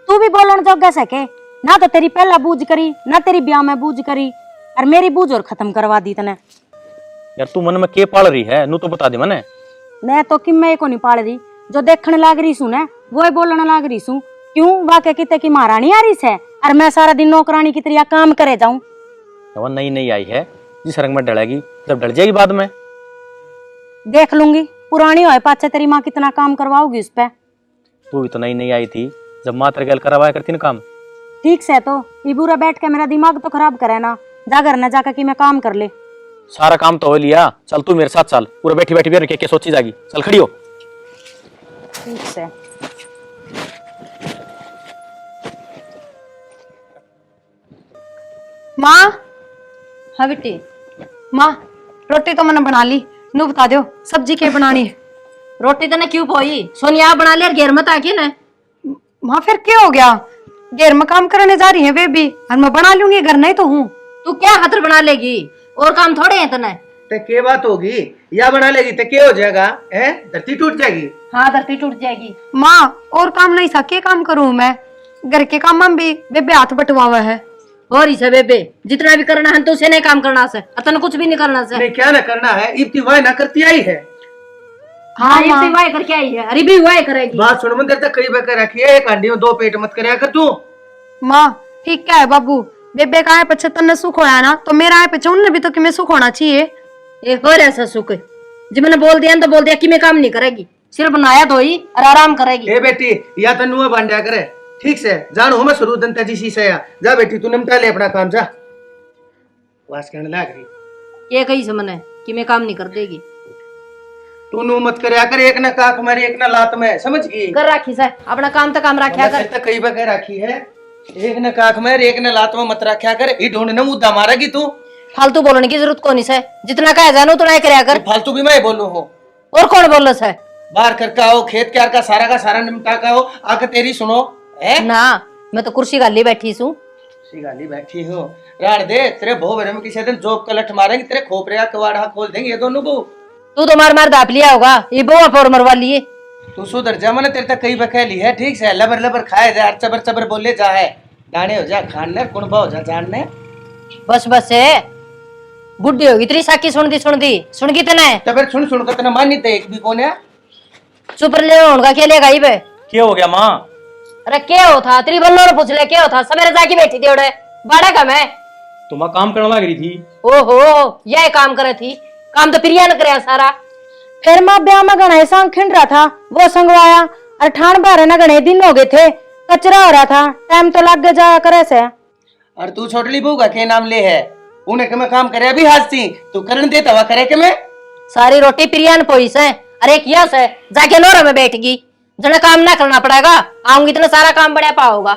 तू भी बोलन जोगा सके ना। तो तेरी पहला बूझ करी ना तेरी ब्याह में बूझ करी, और मेरी बूझ और खत्म करवा दी तने। यार तू मन में के पाल रही है, नू तो बता दे मने। मैं तो कि मैं को नहीं पाल रही, जो देखने लाग रही सू ने वो बोलने लाग रही सू। क्यों वाके किते की महारानी आ रही है और मैं सारा दिन नौकरानी की तरह काम करे जाऊं? वो नई नई आई है, जिस रंग में डलेगी जब डल जाएगी बाद में देख लूंगी। पुरानी होए पाछे तेरी माँ कितना काम करवाओगी उस पे। तू भी तो नई नई आई थी जब माँ तेरे गल करवाया करती ना काम। ठीक से तो ये बुरा बैठ के मेरा दिमाग तो खराब करे ना, जा घर न जाकर कि मैं काम कर ले। सारा काम तो हो लिया, चल तू मेरे साथ चल, पूरा बैठी बैठी भी क्या सोची जागी, चल खड़ी हो। ठीक से माँ, हाँ बेटी। माँ रोटी तो मैंने बना ली, नू बता दो सब्जी क्या बनानी है? रोटी तो ने क्यों पोई, सोनिया बना ले, घेर मत आके ना। माँ फिर क्या हो गया, घेर में काम करने जा रही है वे भी, और मैं बना लूंगी, घर नहीं तो हूँ। तू क्या खातर बना लेगी, और काम थोड़े हैं तने। तो क्या बात होगी, या बना लेगी तो क्या हो जाएगा? हैं, धरती टूट जाएगी। हाँ धरती टूट जाएगी। माँ और काम नहीं सा, क्या काम करूँ मैं? घर के काम में भी बेबे हाथ बटवावा है। और इसे बेबे जितना भी करना है तो उसे नहीं काम करना से, अतन कुछ भी नहीं करना से। नहीं क्या ना करना है, इब्ती वाई ना करती आई है। हाँ ये वाई करके आई है, अरे भी वाई करेगी। बात सुन, मंदिर तक कई बकर रखी है, एक हांडी में 2 पेट मत करया कर तू। माँ ठीक क्या है बाबू, बेबे का है पीछे तन्ने सुख होया ना, तो मेरा है पीछे उनने भी तो कि मैं सुख होना चाहिए। एक और ऐसा सुख जी मैंने बोल दिया तो बोल दिया कि मैं काम नहीं करेगी, सिर्फ बनाया तो ही और आराम करेगी। ए बेटी, या तो नुआ बांधा करे, ठीक से जानो हो मैं शुरू दंता जी शीशे या जा बेटी, तू निपटा ले अपना काम, जा। वास करने लाग रही ये कही से मने कि मैं काम नहीं कर देगी। तू नु मत करया कर, एक ना काख मारी एक ना लात में, समझ गई? कर राखी से अपना काम तो काम रखा कर। तक कई बकर रखी है, एक ना काख में एक ना लात में मत रखा कर, ई ढूंढ ने मुद्दा मारेगी तू। फालतू बोलने की जरूरत कौन से, जितना कहा जानो उतना ही करया कर। फालतू भी मैं बोलू हो, और कौन बोल से? बाहर करके आओ, खेत क्यार का सारा निपटा का हो, आके तेरी सुनो है ना। मैं तो कुर्सी गाली बैठी हूँ। गाली बैठी हो, राड़ दे तेरे भो भरे में किसी दिन जोक कलट मारेंगे, तेरे खोपरे का कवाड़ा खोल देंगे ये दोनों बहू। तू तो मार दाप लिया होगा, ये बहुआ पर मरवा लिए। तू सुधर जा, मैंने तेरे तक कई बकैली है, ठीक से लबर लबर खाए जा, चबर चबर बोले जा है, दाने हो जा खाने, कुणबा हो जा जानने। बस बस है, बुढ़ी होगी तेरी साकी सुन दी तने। तबर सुन कर तना मानी ते एक भी कोने चुप ले उनका क्या लेगा बे। क्या हो गया माँ? अरे क्या हो था, तेरी बल्लो ने पूछ ले क्या हो था, सवेरे जाके बैठी थी ओड़े बाड़ा का मैं। तुम काम करने लग रही थी। ओहो यह काम करे थी, काम तो प्रिया ने करे सारा। फिर माँ ब्याह में गणे संग खिंड रहा था, वो संगवाया और ठाण बारे न गणे दिन हो गए थे, कचरा हो रहा था, टाइम तो लग जाया करे से। और तू छोटली बहू का क्या नाम ले है? उन्हें के मैं काम करे अभी हाथ सी तू करन देता हुआ करे के मैं सारी रोटी प्रियान पोइस है। अरे किया से जाके नोरा में बैठगी, जने काम ना करना पड़ेगा, आऊंगी इतना सारा काम बढ़िया पाओगा।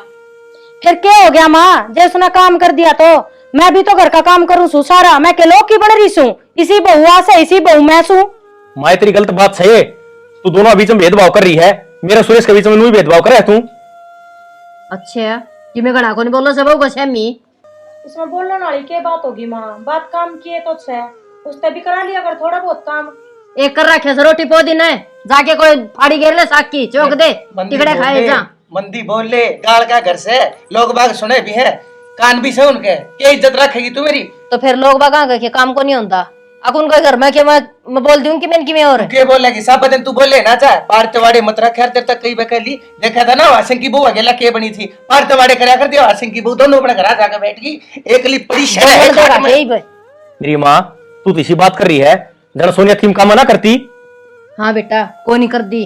फिर क्या हो गया माँ, जब उसने काम कर दिया तो मैं भी तो घर का काम करूँ सू सारा, मैं के लोग की बन रही सू, इसी बहुआ से इसी बहु मैं सू। माँ तेरी गलत बात सही है, तू दोनों बीच में भेदभाव कर रही है, मेरा सुरेश के बीच में नहीं भेदभाव करे तू। अच्छा कि मैं घड़ा को नहीं बोलो सब को शमी उसमें बोलने वाली क्या बात होगी माँ, बात काम किए तो छे, उसने भी करा लिया कर थोड़ा बहुत काम। एक कर रखे से रोटी पो दिन है, जाके कोई फाड़ी घेर ले साग की चौक दे टिकड़े खाए जा। मंदी बोल ले गाल का घर से लोग बाग सुने भी है, कान भी से उनके, क्या इज्जत रखेगी तू मेरी? तो फिर लोग बागा के काम को नहीं होता, अकुन कोई घर में के मैं बोल दूं कि मैंने कि मैं और के बोलेगी सब दिन तू बोले ना चाह पारतवाड़े मत रख यार, तेरे तक कई बकली देखा था ना वासिंग की बहू अकेला के बनी थी, पारतवाड़े करया कर दिया वासिंग की बहू दोनों अपने घर जाकर बैठ गई, एकली पड़ी शहर है खाट में। मेरी माँ तू तो इसी बात कर रही है, जरा सोनिया थीम काम ना करती। हाँ बेटा को नहीं कर दी,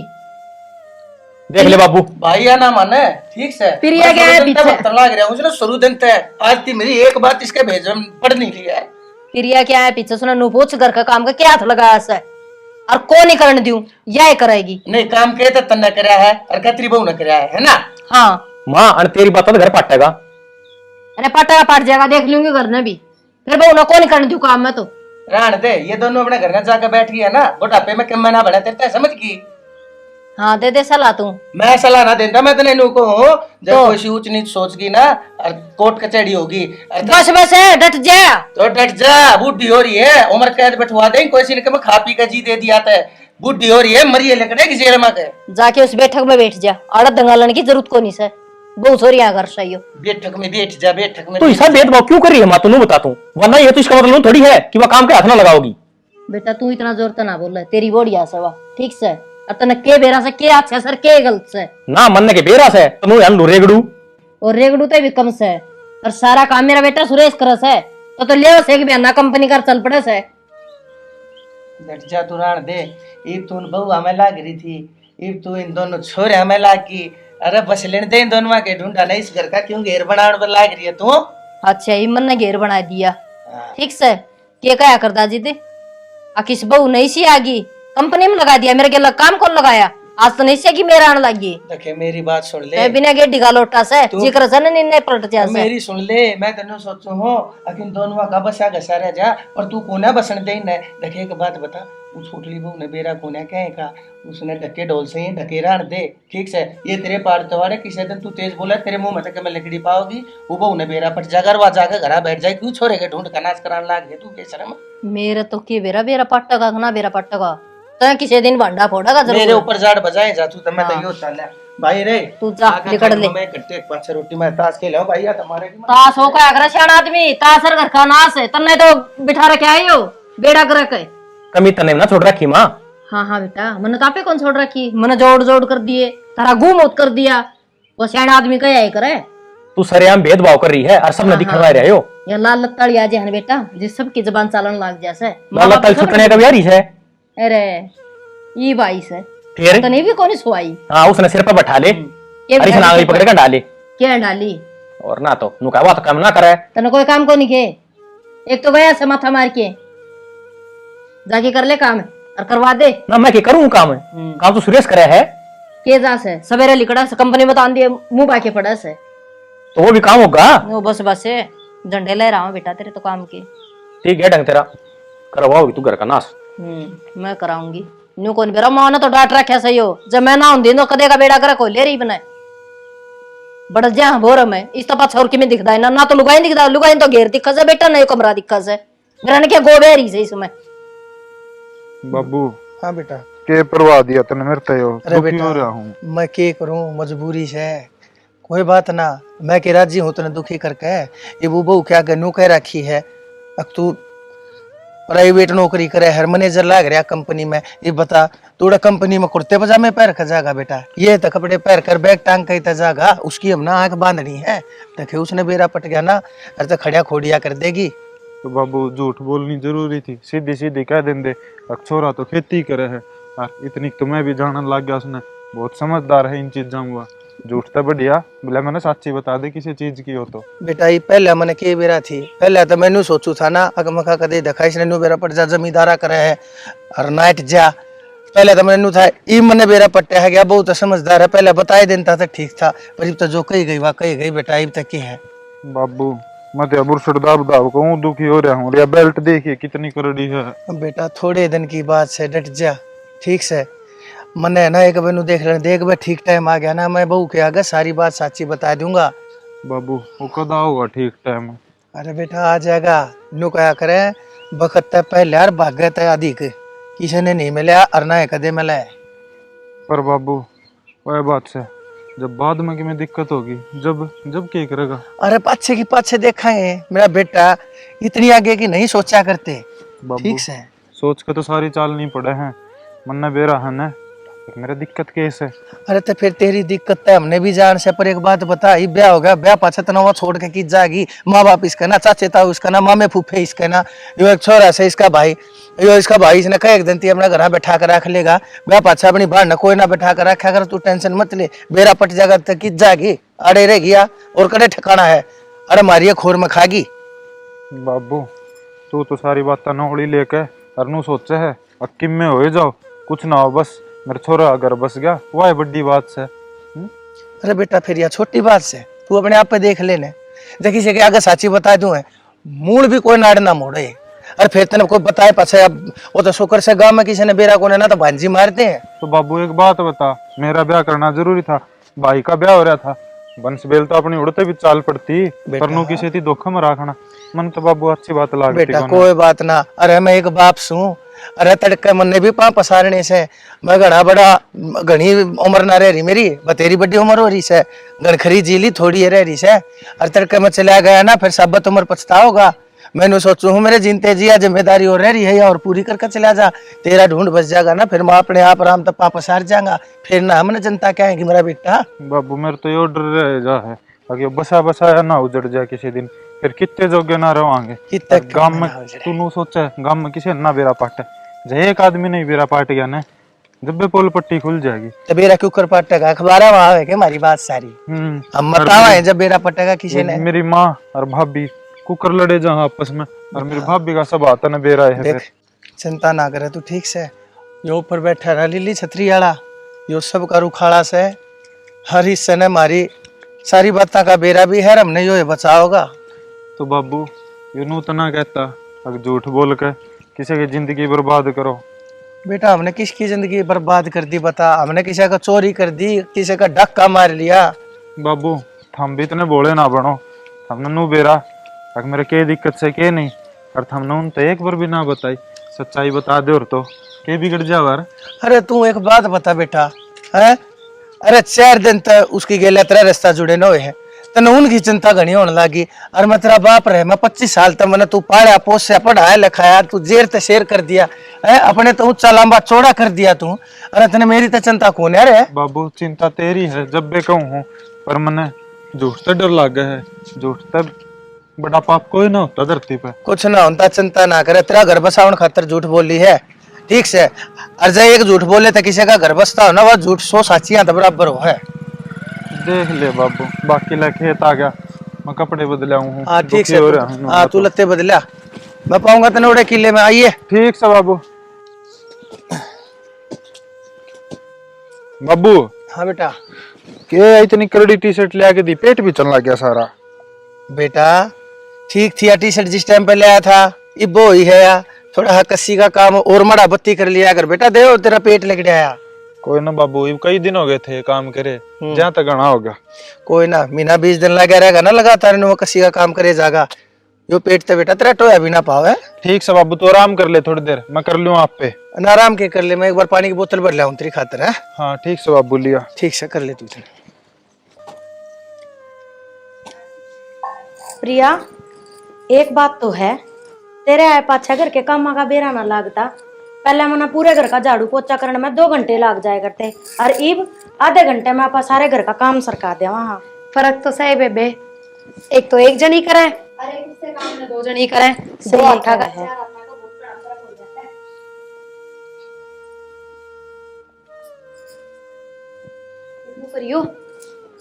देख ले बाबू भाई या ना माने ठीक से प्रिया क्या है पीछे लग रहा हूँ शुरू दिन तक आज थी मेरी एक बात इसके भेज पढ़ नहीं लिया है। प्रिया क्या है पीछे सुना नु पूछ घर का काम का क्या हाथ लगाया से और को नहीं करने दूं यह करेगी। नहीं काम के तो तन्ना करया है और कतरी बहू ने करया है ना। हाँ माँ अन तेरी बात तो घर पाटेगा। अरे पटा पाट जाएगा देख लूंगी घर ने भी, फिर बहू ना को नहीं करने दूं काम में तो राण दे ये दोनों अपने घर में जाकर बैठ गया ना, बुढ़ापे में कम ना बढ़ा तेरे समझ की। हाँ दे दे सलाह तू। मैं सलाह ना देता, मैं तेने को हूँ जब कोई सी ऊंच नीच सोचगी ना और कोर्ट कचहरी होगी बस बस है डट जा तो डट जा, बूढ़ी हो रही है उम्र कैद बैठवा दे कोई सी ने खा पी का जी दे दिया था, बूढ़ी हो रही है मरिए लकड़ेगी जेल में के जाके उस बैठक में बैठ जा, आड़त दंगालन की जरूरत को नहीं से बहुत हो रही है घर सही हो बैठक में बैठ जा, बैठक में तो ऐसा भेदभाव क्यों कर रही है माँ, तू बता तू, वरना ये तो इसका मतलब थोड़ी है कि वह काम के हाथ ना लगाओगी। बेटा तू इतना जोर तो ना बोल रहा, तेरी बोड़िया सवा ठीक से और तने के बेरा से के अच्छा सर के गलत से ना मनने के बेरा से तो नु यान रेगड़ू और रेगड़ू तो भी कम से और सारा काम मेरा बेटा सुरेश करस है तो ले से कि बयाना कंपनी कर चल पड़े से। बैठ जा तू राण दे, इब तू बहू हमें लाग रही थी, इब तू इन दोनों छोरे हमें लाग की, अरे बस लेने दे इन दोनों के ढूंढा नहीं इस घर का क्यों घेर बनाने पर लाग रही है तू। अच्छा ही मन ने घेर बना दिया ठीक से के क्या करता जी दे किस बहू नहीं सी आगी कंपनी में लगा दिया, मेरे के काम कौन लगाया आज तो नहीं से कि मेरा आने लगी। देखे मेरी बात सुन ले, बिना गेडी का लोटा से जिक्र से नहीं पलट जा से मेरी सुन ले, मैं तेन सोचू हूँ अकिन दोनों का बसा घसा रह जा और तू कोना बसन दे न। देखे एक बात बता, वो छोटली बहू ने बेरा कोना कहे का उसने ढके ढोल से ही ढके रान दे ठीक से, ये तेरे पार तवाड़े किसी दिन तू तेज बोला तेरे मुंह में तक मैं लकड़ी पाओगी, वो बहू ने बेरा पट जाकर वहां जाकर घर बैठ जाए, क्यों छोरे के ढूंढ का नाच कराने लाग गए तू बेशरम। मेरा तो के बेरा बेरा पट्टा ना बेरा पट्टा तो किसी दिन भांडा फोड़ेगा जरूर मेरे ऊपर जाड़ बजाए जा तू, तो मैं तो यो चल भाई रे तू जा निकल ले। मैं कट्टे एक पांच रोटी मैं ताश खेला भाई या तुम्हारे ताश हो क्या कर सियाना आदमी तासर घर का नाश है तन्ने तो बिठा रखे आयो बेड़ा कर रखे कमी तने ना छोड़ रखी माँ। हाँ हाँ बेटा मैंने तापे कौन छोड़ रखी, मैंने जोड़ जोड़ कर दिए तारा गुम मौत कर दिया, वो सियाना आदमी कया ही करे। तू सरेआम भेदभाव कर रही है और सब नदी खड़वा रहे हो। ये लाल लत्ताड़ी आज है बेटा जिस सबकी जबान चालन लग जैसे लाल तल छुटने का बिहारी है। अरे ये भाई से फिर तने भी कौन सुवाई हाँ उसने सिर पर बैठा ले अरे से नांगली पकड़ कर डाले क्या डाली और ना तो नुका बात काम ना करे तने कोई काम को नहीं के, एक तो गया से माथा मार के जाके कर ले काम और करवा दे ना मैं क्या करूँ काम है, काम तो सुरेश करे है के जा से सवेरे लिकड़ा से कंपनी में तान दिए मुंह बाके पड़ा से तो वो भी काम होगा। वो बस बस झंडे ले रहा हूँ बेटा तेरे तो काम के। ठीक है ढंग तेरा करवाओगी तू घर का नाश। मैं कराऊंगी न्यू कौन बेरा माँ ने तो डांट रखा सही हो, जब मैं ना हूं तो कदे का बेड़ा कर को ले रही बनाए बड़ा जा बोर में इस तो छोर की में दिखता है ना तो लुगाई दिखता, लुगाई तो घेर दिखा से बेटा नहीं कमरा दिखा से मेरा ने क्या गोबेरी से इसमें। बाबू हाँ बेटा के परवाह दिया तने मेरे तयो अरे बेटा हो रहा हूँ मैं के करूं मजबूरी से, कोई बात ना मैं के राजी हूँ तने दुखी करके, ये वो बहू क्या गनू कह रखी है, अब तू प्राइवेट नौकरी करे हर मैनेजर लाग रहा कंपनी में, ये बता तोड़ा कंपनी में कुर्ते पजामे पैर खजागा बेटा, ये तो कपड़े पैर कर बैग टांग कहीं तजागा, उसकी हम ना आंख बांधनी है देखे उसने बेरा पट गया ना अरे तो खड़िया खोड़िया कर देगी। तो बाबू झूठ बोलनी जरूरी थी, सीधी सीधी कह देंदे छोरा तो खेती करे है और इतनी तो मैं भी जानने लग गया, उसने बहुत समझदार है इन चीजों हुआ। झूठ तो बढ़िया, बोले मैंने सच्ची बता दे किसी चीज की हो तो। बेटा ये पहले मैंने के बेरा थी, पहले तो मैंने सोचू था ना अगर मखा कदे देखा इसने नु बेरा पट जा जमींदारा करे है और नाइट जा। पहले तो मैंने था ई मने बेरा पट्टे है गया बहुत समझदार है, पहले बताए देता था ठीक था, पर अब तो जो कही गई वाह कही गई बेटा अब तक की है। बाबू मैं तो बुरसट दाब दाब कहूँ दुखी हो रहा हूँ, बेल्ट देखिए कितनी करड़ी है। बेटा थोड़े दिन की बात से डट जा, ठीक से मने है ना एक बेनु देख लेने देख बे ठीक टाइम आ गया ना मैं बहू के आगे सारी बात सच्ची बता दूंगा। बाबू वो कदा होगा ठीक टाइम? अरे बेटा आ जाएगा, नु क्या करे बखत तक पहले यार भागे तय अधिक किसी ने नहीं मिला और ना कदे मिला है। पर बाबू वह बात से जब बाद में कि में दिक्कत होगी जब जब क्या करेगा? अरे पाछे की पाछे देखेंगे मेरा बेटा, इतनी आगे की नहीं सोचा करते। बाबू ठीक से सोच के तो सारी चाल नहीं पड़े हैं, मन्ना बेरा है ना, मेरा दिक्कत कैसे? अरे तो फिर तेरी दिक्कत है हमने भी जान से, पर एक बात बता ये ब्याह हो गया ब्याह पाछे तनाव छोड़ के की जाएगी, माँ बाप इसका ना चाचे ताऊ इसका ना मामे फूफे इसका ना यो एक छोरा से इसका भाई यो इसका भाई इसने कह एक दिन ती अपना घर बैठा कर रख लेगा, ब्याह पाछा अपनी बाहर न कोई ना बैठा कर रखा कर, तू टेंशन मत ले बेरा पट जाएगा तो की जाएगी अड़े रह गया और कड़े ठिकाना है। अरे मारिए खोर में खागी। बाबू तू तो सारी बात नौड़ी लेके अरनू सोचे है अक्कीम में हो जाओ कुछ ना हो, बस मेरा छोरा अगर बस गया वह है बड़ी बात से। अरे बेटा फिर यह छोटी बात से तू अपने आप पे देख लेने, देखी से कि अगर साची बता दूं है मूड भी कोई नाड़ ना मोड़े। अरे फिर तेने कोई बताए पाछे अब वो तो शुक्र से गांव में किसी ने बेरा को ना तो भांजी मारते हैं। तो बाबू एक बात बता, मेरा ब्याह करना जरूरी था, भाई का ब्याह हो रहा था, बंस बेल तो अपनी उड़ते भी चाल पड़ती, परनू किसी थी धोखा में रखना मन तो बाबू अच्छी बात लागती। बेटा कोई बात ना, अरे मैं एक बाप सू, अरे तड़के मन ने भी पा पसारने से मैं घड़ा बड़ा घनी उम्र ना रह रही मेरी बतेरी बड़ी उम्र हो रही से गणखरी जीली थोड़ी है रह रही से, अरे तड़के मैं चला गया ना फिर सबत उम्र पछता होगा। मैंने सोचू हूँ मेरे जिनते जिया जिम्मेदारी और रह रही है और पूरी करके चला जा, तेरा ढूंढ बच जाएगा ना फिर मैं अपने आप आराम तक पा पसार जाऊंगा, फिर ना हमने जनता कहेगी मेरा बेटा। बाबू मेरे तो ये डर रह जा है अगर बसा बसाया ना उजड़ जाए किसी दिन, फिर कितने जोगे ना रहोगे गांव में। तू नू सोचा गांव में किसी ना बेरा पाटे जे एक आदमी नहीं बेरा पाट गया ना जब पोल पट्टी खुल जाएगी तो बेरा क्यों कर पाटेगा अखबार वहां है क्या हमारी बात सारी हम बतावा है जब बेरा पटेगा किसी ने। मेरी माँ और भाभी कुकर लड़े जहाँ आपस में और मेरी भाभी का सब आता ना बेरा है। देख चिंता ना करे तू ठीक से, यो ऊपर बैठा रहा लीली छतरी वाला यो सब का रुखाड़ा से हर हिस्से ने मारी सारी बातों का बेरा भी है हमने यो बचाओगा। तो बाबू ये नूतना कहता अगर झूठ बोल के किसी की जिंदगी बर्बाद करो। बेटा हमने किसकी जिंदगी बर्बाद कर दी बता, हमने किसी का चोरी कर दी किसी का धक्का मार लिया। बाबू थम भी इतने बोले ना बनो, हमने नू बेरा अगर मेरे के दिक्कत से के नहीं और हमने उन तो एक बार भी ना बताई, सच्चाई बता दे और तो के बिगड़ जावर। अरे तू एक बात बता बेटा है, अरे 4 दिन तक उसकी गेला तेरा रास्ता जुड़े न हुए है तने उनकी चिंता घनी होने लगी। और मैं तेरा बाप रहे मैं 25 साल तक मैंने तू पाया पोसा पढ़ाया लिखाया तू जेर ते शेर कर दिया है अपने तो ऊंचा लंबा चौड़ा कर दिया तू, अरे तने मेरी तो चिंता कौन है रे। बाबू चिंता तेरी है जब भी कहूँ हूँ, पर मने झूठ तो डर लग है, झूठ तो बड़ा पाप कोई ना होता धरती पे। कुछ ना होता चिंता ना करे, तेरा घर बसावन खातर झूठ बोली है ठीक से, और जब एक झूठ बोले तो किसी का घर बसता हो ना वह झूठ 100 साचियां तो बराबर हो है। देख ले बाबू बाकी ला खेत आ गया मैं कपड़े बदला हूँ। हाँ ठीक से हाँ तू लत्ते बदला मैं पाऊंगा तने उड़े किले में आइए। ठीक से बाबू। बाबू हाँ बेटा के इतनी करड़ी टी शर्ट ले आके दी पेट भी चलने लग गया सारा। बेटा ठीक थी टी शर्ट जिस टाइम पे ले आया था इबो ही है या थोड़ा कस्सी का काम और मड़ा बत्ती कर लिया अगर बेटा दे तेरा पेट लग गया। कोई ना बाबू कई दिन हो गए थे काम करे जहाँ तक गणा होगा। कोई ना महीना 20 दिन लगा रहेगा ना लगातार वो कस्सी का काम करे जागा यो पेट तो बेटा तेरा टोया भी ना पावे। ठीक से बाबू तो आराम कर ले थोड़ी देर मैं कर लूँ आप पे। ना आराम के कर ले मैं एक बार पानी की बोतल भर लाऊं तेरी खातर है। हाँ ठीक से बाबू लिया। ठीक से कर ले तू। प्रिया एक बात तो है तेरे आए पाछा घर के कामा का बेरा ना लागता, पहले मना पूरे घर का झाड़ू पोछा करने में 2 घंटे लाग जाए करते और इब आधे घंटे में आप सारे घर का काम सरका दे। वहाँ फर्क तो सही बेबे, एक तो एक जनी करे और एक उससे काम में 2 जनी करे। सही है। करियो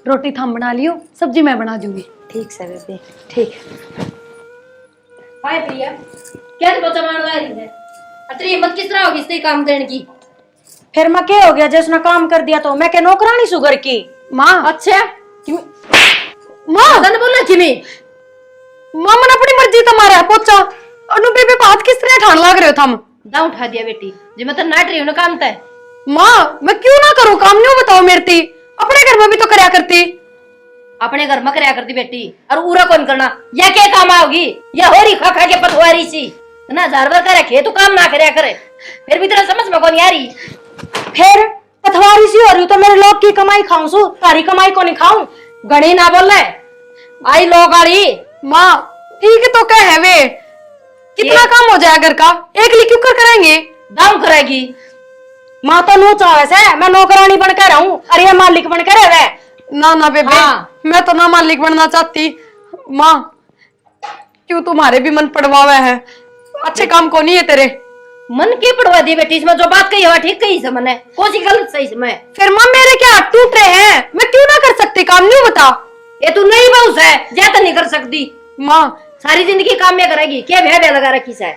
रोटी थम बना लियो, सब्जी मैं बना दूंगी। ठीक से बेबे, ठीक। हाय प्रिया, क्या तू बच्चा मारवा रही है? तेरी हिम्मत किस तरह होगी इससे काम देने की? फिर मैं क्या हो गया जो उसने काम कर दिया तो मैं क्या नौकरानी सुगर की? माँ अच्छा माँ तने बोलना किमी माँ मन अपनी मर्जी तुम्हारा पोचा अनु बेबे बात किस तरह ठान लाग रहे हो थम? दा उठा दिया बेटी जी मैं तो नाट रही हूँ ना काम तय। माँ मैं क्यों ना करूँ काम, नहीं बताओ मेरे ती अपने घर में भी तो करया करती। अपने घर में करया करती बेटी और उरा कौन करना, या क्या काम आओगी? या हो रही खा खा के पथवारी सी ना जानवर करे खे तो काम ना करया करे, फिर भी तेरा समझ में कौन आ रही? फिर पथवारी सी हो रही तो मेरे लोग की कमाई खाऊं सु, तारी कमाई को नहीं खाऊं? गणी ना बोल रहे आई लोग आड़ी। माँ ठीक है तो क्या है वे, कितना काम हो जाए घर का, एक लिख क्यों कर कराएंगे? दाम करेगी माँ तो नो चाहे से मैं नौकरानी बन कर रहूं, अरे ये मालिक बन कर रहे। ना ना बेबे हाँ। मैं तो ना मालिक बनना चाहती। माँ क्यों तुम्हारे भी मन पड़वावे है, अच्छे काम को नहीं है तेरे। मन के पड़वा दी बेटी, इसमें जो बात कही है ठीक कही से मैंने, कौन सी गलत सही से मैं? फिर माँ मेरे क्या हाथ टूट रहे हैं, मैं क्यों ना कर सकती काम, नहीं बता? ये तू नहीं बहुस है, ज्यादा नहीं कर सकती। माँ सारी जिंदगी काम में करेगी, क्या भय लगा रखी से?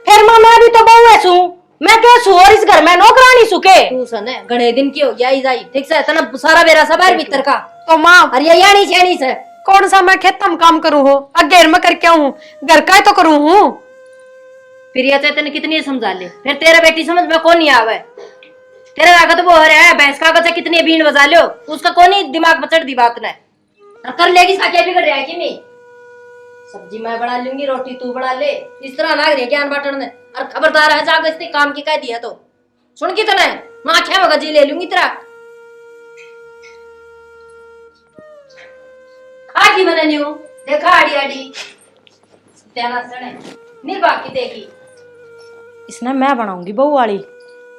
फिर माँ मैं भी तो बहू है सू, मैं क्या सू और इस घर में नौकरानी सुके। तू सने घणे दिन की हो गया आई जाई, ठीक से तना सारा बेरा सबार भीतर का तो माँ और ये यानी छेनी से कौन सा मैं खेत में काम करूँ हो, अगेर में करके हूँ, घर का ही तो करूँ हूँ। फिर ये चेतन कितनी समझा ले, फिर तेरा बेटी समझ में कौन नहीं आवे? तेरा लागत वो है भैंस का बच्चा कितनी बीन बजा लो, उसका कौन ही दिमाग बचड़ दी बात ने कर लेगी साकिया बिगड़ रहा है कि नहीं? सब्जी मैं बना लूंगी, रोटी तू बना ले, इस तरह ना रहे ज्ञान बांटने ने। और खबरदार है जाकर इसने काम की कह दिया तो सुन की तना मैं आख्या मगा जी ले लूंगी तेरा खा की मैंने न्यू देखा आड़ी आड़ी सत्यानाश ने नहीं बाकी देखी। इसने मैं बनाऊंगी बहू वाली।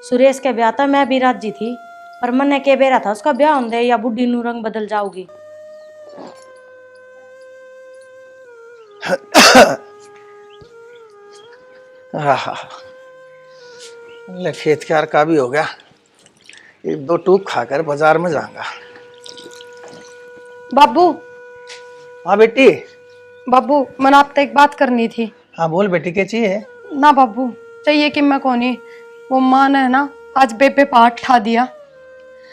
सुरेश के ब्याह था मैं भी राजी थी, पर मन ने के बेरा था उसका ब्याह होंदे या बुढ़ी नू रंग बदल जाऊगी। ले खेत क्यार का भी हो गया, एक दो टूक खाकर बाजार में जाऊंगा। बाबू हाँ बेटी। बाबू मैंने आपसे एक बात करनी थी। हाँ बोल बेटी, क्या चाहिए? ना बाबू चाहिए कि मैं कौन, वो माँ ने है ना आज बेबे पाठ ठा दिया।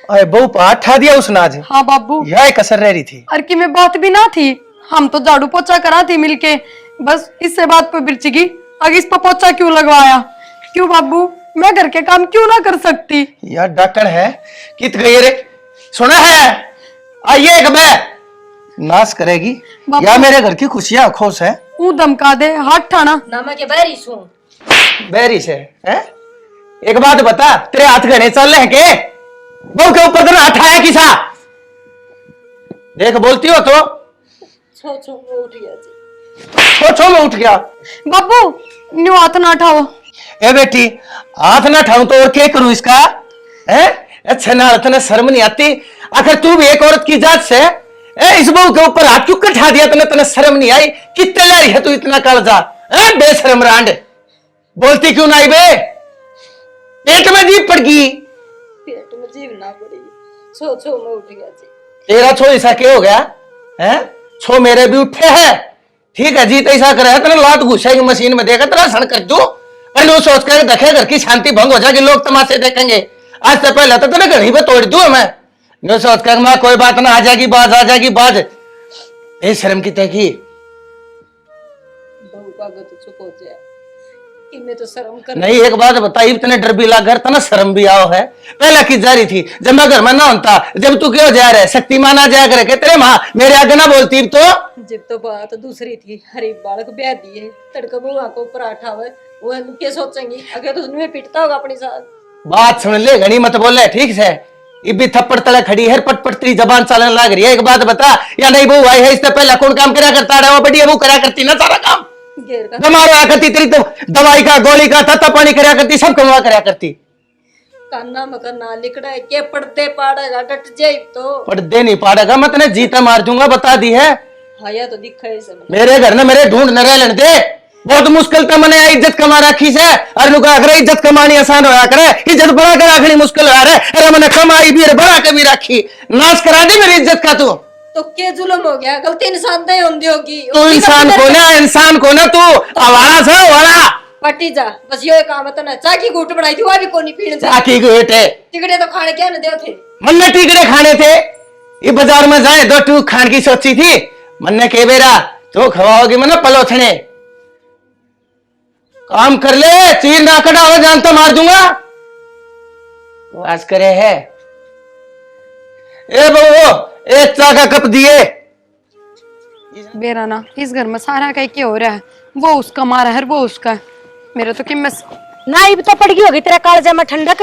अरे बहू पाठ ठा दिया उसने आज? हाँ बाबू यह कसर रह रही थी। और कि मैं बात भी ना थी, हम तो झाड़ू पोछा करा थी मिलके, बस इससे बात पे बिरचगी आगे इस पर पोछा क्यों लगवाया? क्यों बाबू मैं घर के काम क्यों ना कर सकती? यार डाकण है कित गई रे, सुना है आइए एक मैं नाश करेगी या मेरे घर की खुशियां खुश है? ऊ धमका दे हाथ ठाना ना मैं के बैरी सू बैरी से है? एक बात बता, तेरे हाथ घने चल रहे के बहू के ऊपर तेरा हाथ आया किसा? देख बोलती हो तो छो में उठ गया जी, छो में उठ गया। बाबू न्यू हाथ ना उठाओ। ए बेटी हाथ ना ठाऊं तो और क्या करूं इसका है? अच्छा ना तने शर्म नहीं आती? आखिर तू भी एक औरत की जात से इस बहू के ऊपर हाथ क्यों कठा दिया तने? तने शर्म नहीं आई? कितने ला रही है तू इतना कालजा बेशरम रांड, बोलती क्यों नहीं बे? पेट में जीभ पड़ गई, पेट में जीव ना पड़ेगी, छो में उठ गया जी। तेरा छो ऐसा क्या हो गया है? छो मेरे भी उठे हैं, ठीक है जी, तो ऐसा करे है तेरा लात घुसाएगी मशीन में, देखा तेरा सण कर दू और सोच कर देखे घर की शांति भंग हो जाएगी, लोग तमाशे देखेंगे। आज से पहले तो तेरे घर ही पे तोड़ दू मैं, नो सोच कर मैं कोई बात ना, आ जाएगी बाज, आ जाएगी बाज। ए शर्म की तकी बहू का तो चुप हो जाए कि मैं तो शर्म कर नहीं। एक बात बता, इतने डर भी लग घर तना शर्म भी आओ है? पहला की जा रही थी जब मैं घर में ना होता, जब तू क्यों जा रहा है? शक्तिमान आ जाया करे के तेरे माँ मेरे आगे ना बोलती तो? जब तो बात दूसरी थी, हरी बालक ब्याह दिए तड़का बुआ को पराठा हुए वो क्या सोचेंगी? अगर तो उसने पिटता होगा अपनी साथ। बात सुन ले, घनी मत बोल, ठीक से इबी थप्पड़ तले खड़ी है, पटपट तेरी जबान चलने लग रही है। एक बात बता, या नहीं बहू आई है इससे पहले कौन काम करा करता है? वो बढ़िया बहू करा करती ना सारा काम, बीमार हुआ करती, तेरी तो दवाई का गोली का तत्ता पानी करा करती, सब कमा करा करती। कान्ना मकर ना लिखड़ा है के पढ़ते पाड़ेगा डट जाए तो पर्दे नहीं पाड़ेगा, मैं तेने जीता मार दूंगा, बता दी है। हाया तो दिखा है सब। मेरे घर ने मेरे ढूंढ न रहने दे, बहुत मुश्किल तो मैंने इज्जत कमा रखी से और नुका करे इज्जत कमानी आसान होया करे इज्जत बड़ा कर रखनी मुश्किल होया रे अरे मैंने कमाई भी बड़ा के भी रखी नाश करा दी मेरी इज्जत का तो क्या जुल्म हो गया? गलती इंसान नहीं होती होगी। तू इंसान को ना तू आवारा से वाला पट्टी जा बस यो काम है तो ना चाकी घूट बनाई थी वो भी कोनी पीने से चाकी घूट है टिकड़े तो खाने क्या न दे थे मन्ने टिकड़े खाने थे ये बाजार में जाए दो टू खान की सोची थी मन्ने के बेरा तो खवाओगी मना पलोथने काम कर ले चीर ना कटा हो जान तो मार दूंगा वास करे है ए बहू एक चाय का कप दिए बेरा ना इस घर में सारा कहीं क्या हो रहा है, वो उसका मारा है वो उसका है। मेरा तो कि मैं नाइब तो पड़ गई होगी तेरा कालजा में ठंडक।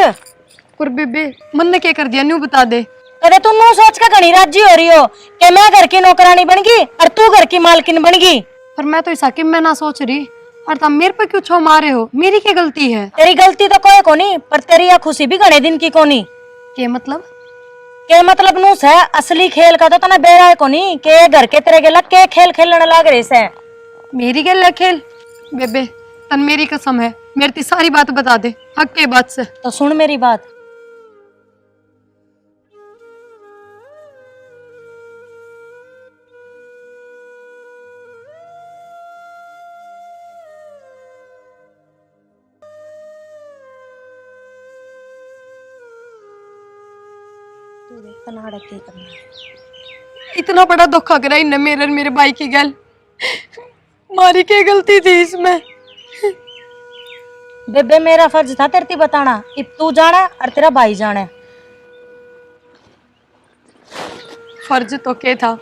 पर बेबे मन ने क्या कर दिया न्यू बता दे। कदे तू नू सोच के घनी राजी हो रही हो कि मैं घर की नौकरानी बन गई और तू घर की मालकिन बन गई। पर मैं तो ऐसा कि मैं ना सोच रही और तुम मेरे पे क्यों छो मारे हो, मेरी क्या गलती है? तेरी गलती तो कोई कोनी पर तेरी यह खुशी भी घने दिन की कोनी। के मतलब? के मतलब नूस है असली खेल का तो तना बेरा है कोनी के घर के तेरे गेला के खेल खेलने लाग रहे से। मेरी गल खेल बेबे तन मेरी कसम है मेरी ती सारी बात बता दे हक के बात से। तो सुन मेरी बात। इतना बड़ा धोखा करा इन्हें मेरे और मेरे भाई की गल, मारी क्या गलती थी इसमें? बेबे मेरा फर्ज था तेरे बताना, अब तू जाना और तेरा भाई जाना। फर्ज तो क्या था,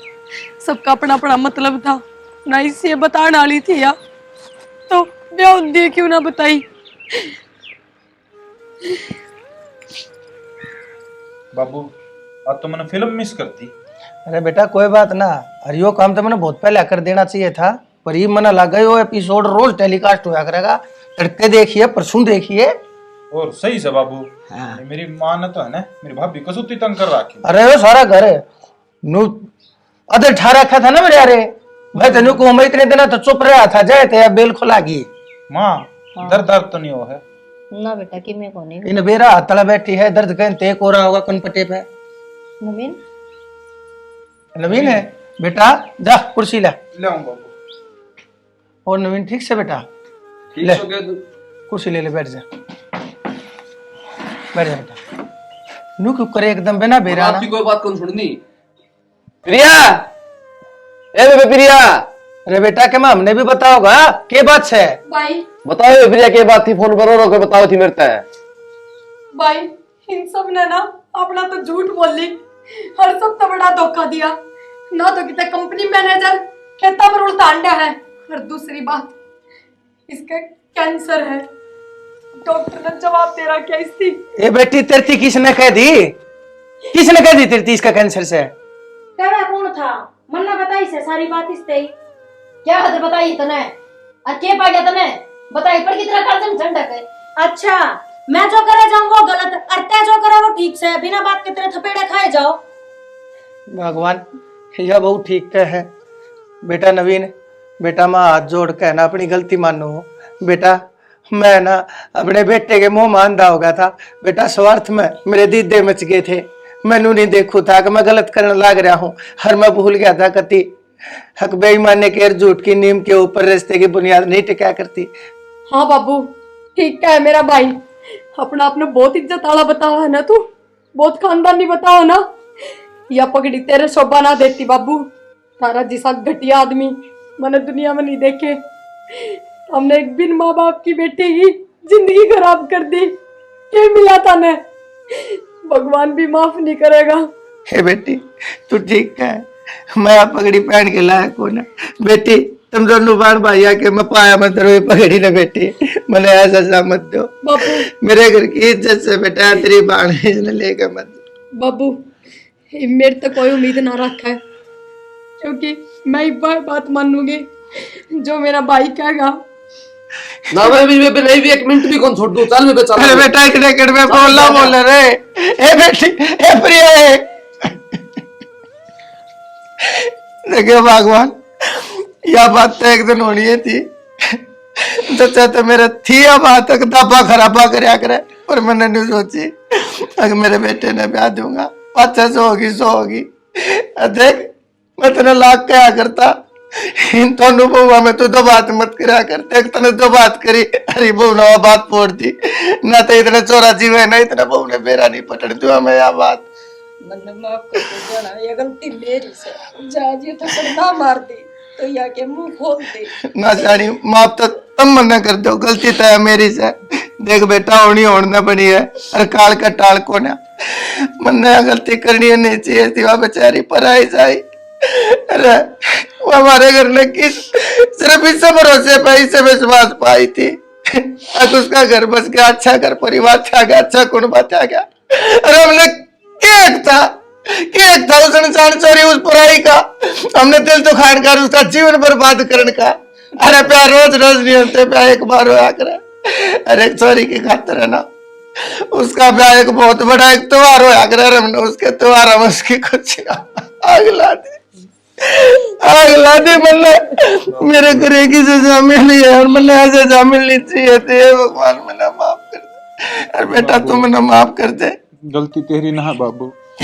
सबका अपना अपना मतलब था ना, इससे बताने वाली थी या तो ब्याह दिए क्यों ना बताई। बाबू आज तो मैंने फिल्म मिस करती। अरे बेटा कोई बात ना, अरे यो काम तो मैंने बहुत पहले कर देना चाहिए था, पर ये मना लगा यो एपिसोड रोज टेलीकास्ट होया करेगा, तड़के देखिए परसों देखिए। और सही से बाबू। हाँ। मेरी माँ ने तो है ना मेरी भाभी को सुती तंग कर रखी। अरे वो सारा घर है नु अदर ठा रखा था ना मेरे यारे भाई तेनू को मैं इतने दिन तो चुप रहा था जाए थे बेल खुला गई माँ दर्द दर्द तो नहीं हो है ना बेटा कि मैं कोनी इन बेरा तला बैठी है दर्द कहीं तेक हो रहा होगा कनपटे पे। नवीन नवीन है बेटा जा कुर्सी ला ले आऊं बाबू। और नवीन ठीक से बेटा ठीक ले हो गया तू? कुर्सी ले ले बैठ जा बेटा नू क्यों करे एकदम बिना बेरा ना। आपकी कोई बात कौन सुननी? प्रिया ए बेबे प्रिया। अरे बेटा के हमने भी बताओगा के बात से भाई बताओ प्रिया के बात थी, फोन करो रो बताओ थी मेरे तय। भाई इन सब ने ना अपना तो झूठ बोल ली और सब तो बड़ा धोखा दिया ना, तो कितने कंपनी मैनेजर कहता पर उल्टा अंडा है, और दूसरी बात इसका कैंसर है, डॉक्टर ने जवाब दे रखा इसकी। ए बेटी तेरती किसने कह दी, किसने कह दी तेरती इसका कैंसर से? कहना कौन था? मन्ना बताई से सारी बात इसते ही। क्या हद बताई तने और के पा गया तने बताई पर कितना कर्जन ठंडक है। अच्छा मैं जो करे जाऊँ वो गलत और तै जो करे वो ठीक से, बिना बात के तेरे थपेड़े खाए जाओ। भगवान यह बहुत ठीक कह है बेटा नवीन, बेटा माँ हाथ जोड़ के ना अपनी गलती मानो बेटा। मैं ना अपने बेटे के मुंह मांदा हो गया था बेटा, स्वार्थ में मेरे दीदे मच गए थे, मैनू नहीं देखू था कि मैं गलत करने लग रहा हूँ, हर मैं भूल गया था कति हक बेईमानी के झूठ की नीम के ऊपर रिश्ते की बुनियाद नहीं टिका करती। हाँ बाबू ठीक है मेरा भाई, अपना आपने बहुत इज्जत वाला बताओ है ना, तू बहुत खानदानी बताओ ना, या पगड़ी तेरे शोभा ना देती बाबू, तारा जिसा घटिया आदमी मैंने दुनिया में नहीं देखे। हमने एक बिन माँ बाप की बेटी की जिंदगी खराब कर दी, क्या मिला था ने, भगवान भी माफ नहीं करेगा। हे बेटी तू ठीक है, मैं आप पगड़ी पहन के लाया को ना बेटी, तुम दोनों बार भाई आके मैं पाया मत रहो पगड़ी ना बेटी, मैंने ऐसा सा मत दो बाबू। मेरे घर की इज्जत से बेटा तेरी बाण लेकर मत। बाबू मेरे तो कोई उम्मीद ना रखा है, क्योंकि मैं एक बार बात मानूंगी जो मेरा भाई कहेगा। ना मैं भी नहीं भी एक मिनट भी कौन छोड़ दूं, चल बेबे चल। अरे बेटा एक सेकंड में बोलना बोल रे ए बेटी ए प्रिया देखिए भगवान यह बात तो एक दिन होनी ही थी, सच्चा तो मेरा थिया बात तक दबा खराबा करया करे, पर मैंने नहीं सोची अगर मेरे बेटे ने ब्याह दूंगा अच्छा सो होगी। देख मैं तेने लाख क्या करता, इन दोनों बहुआ में तो दो बात मत करा कर। देख तने दो बात करी, अरे बहू ने बात फोड़ दी ना, तो इतने चोरा जीव है ना, इतना बहू ने बेरा नहीं पटन तू हमें यह बात। मैंने माफ कर दो जाना, ये गलती मेरी से। जाज ये थप्पड़ ना मार दी तो या के मुंह खोल दे ना जानी माफ तो तुम मना कर दो, गलती तो है मेरी से। देख बेटा होनी होना बनी है, और काल का टाल को ना मन्ने गलती करनी है नहीं चाहिए थी, वह बेचारी पराई जाई। अरे वो हमारे घर ने किस सिर्फ इस भरोसे पे इसे विश्वास पाई थी, अब उसका घर बस गया, अच्छा घर परिवार था गया, अच्छा कुनबा था गया। अरे हमने क्या उसने जान चोरी उस पराई का, हमने दिल तो खान कर उसका जीवन बर्बाद करने का। अरे प्यार रोज रोज नहीं होते, प्यार एक बार होया करे। अरे चोरी की खातर है ना, उसका ब्याह एक बहुत बड़ा एक त्योहार होया करे, हमने उसके त्योहार हम उसकी कुछ आग ला दी मन्ने मेरे करे की सजा मिली है, और मन्ने ऐसे सजा मिलनी चाहिए थी। भगवान मैंने माफ कर दे, अरे बेटा तू मैंने माफ कर दे। गलती तेरी ना बाबू।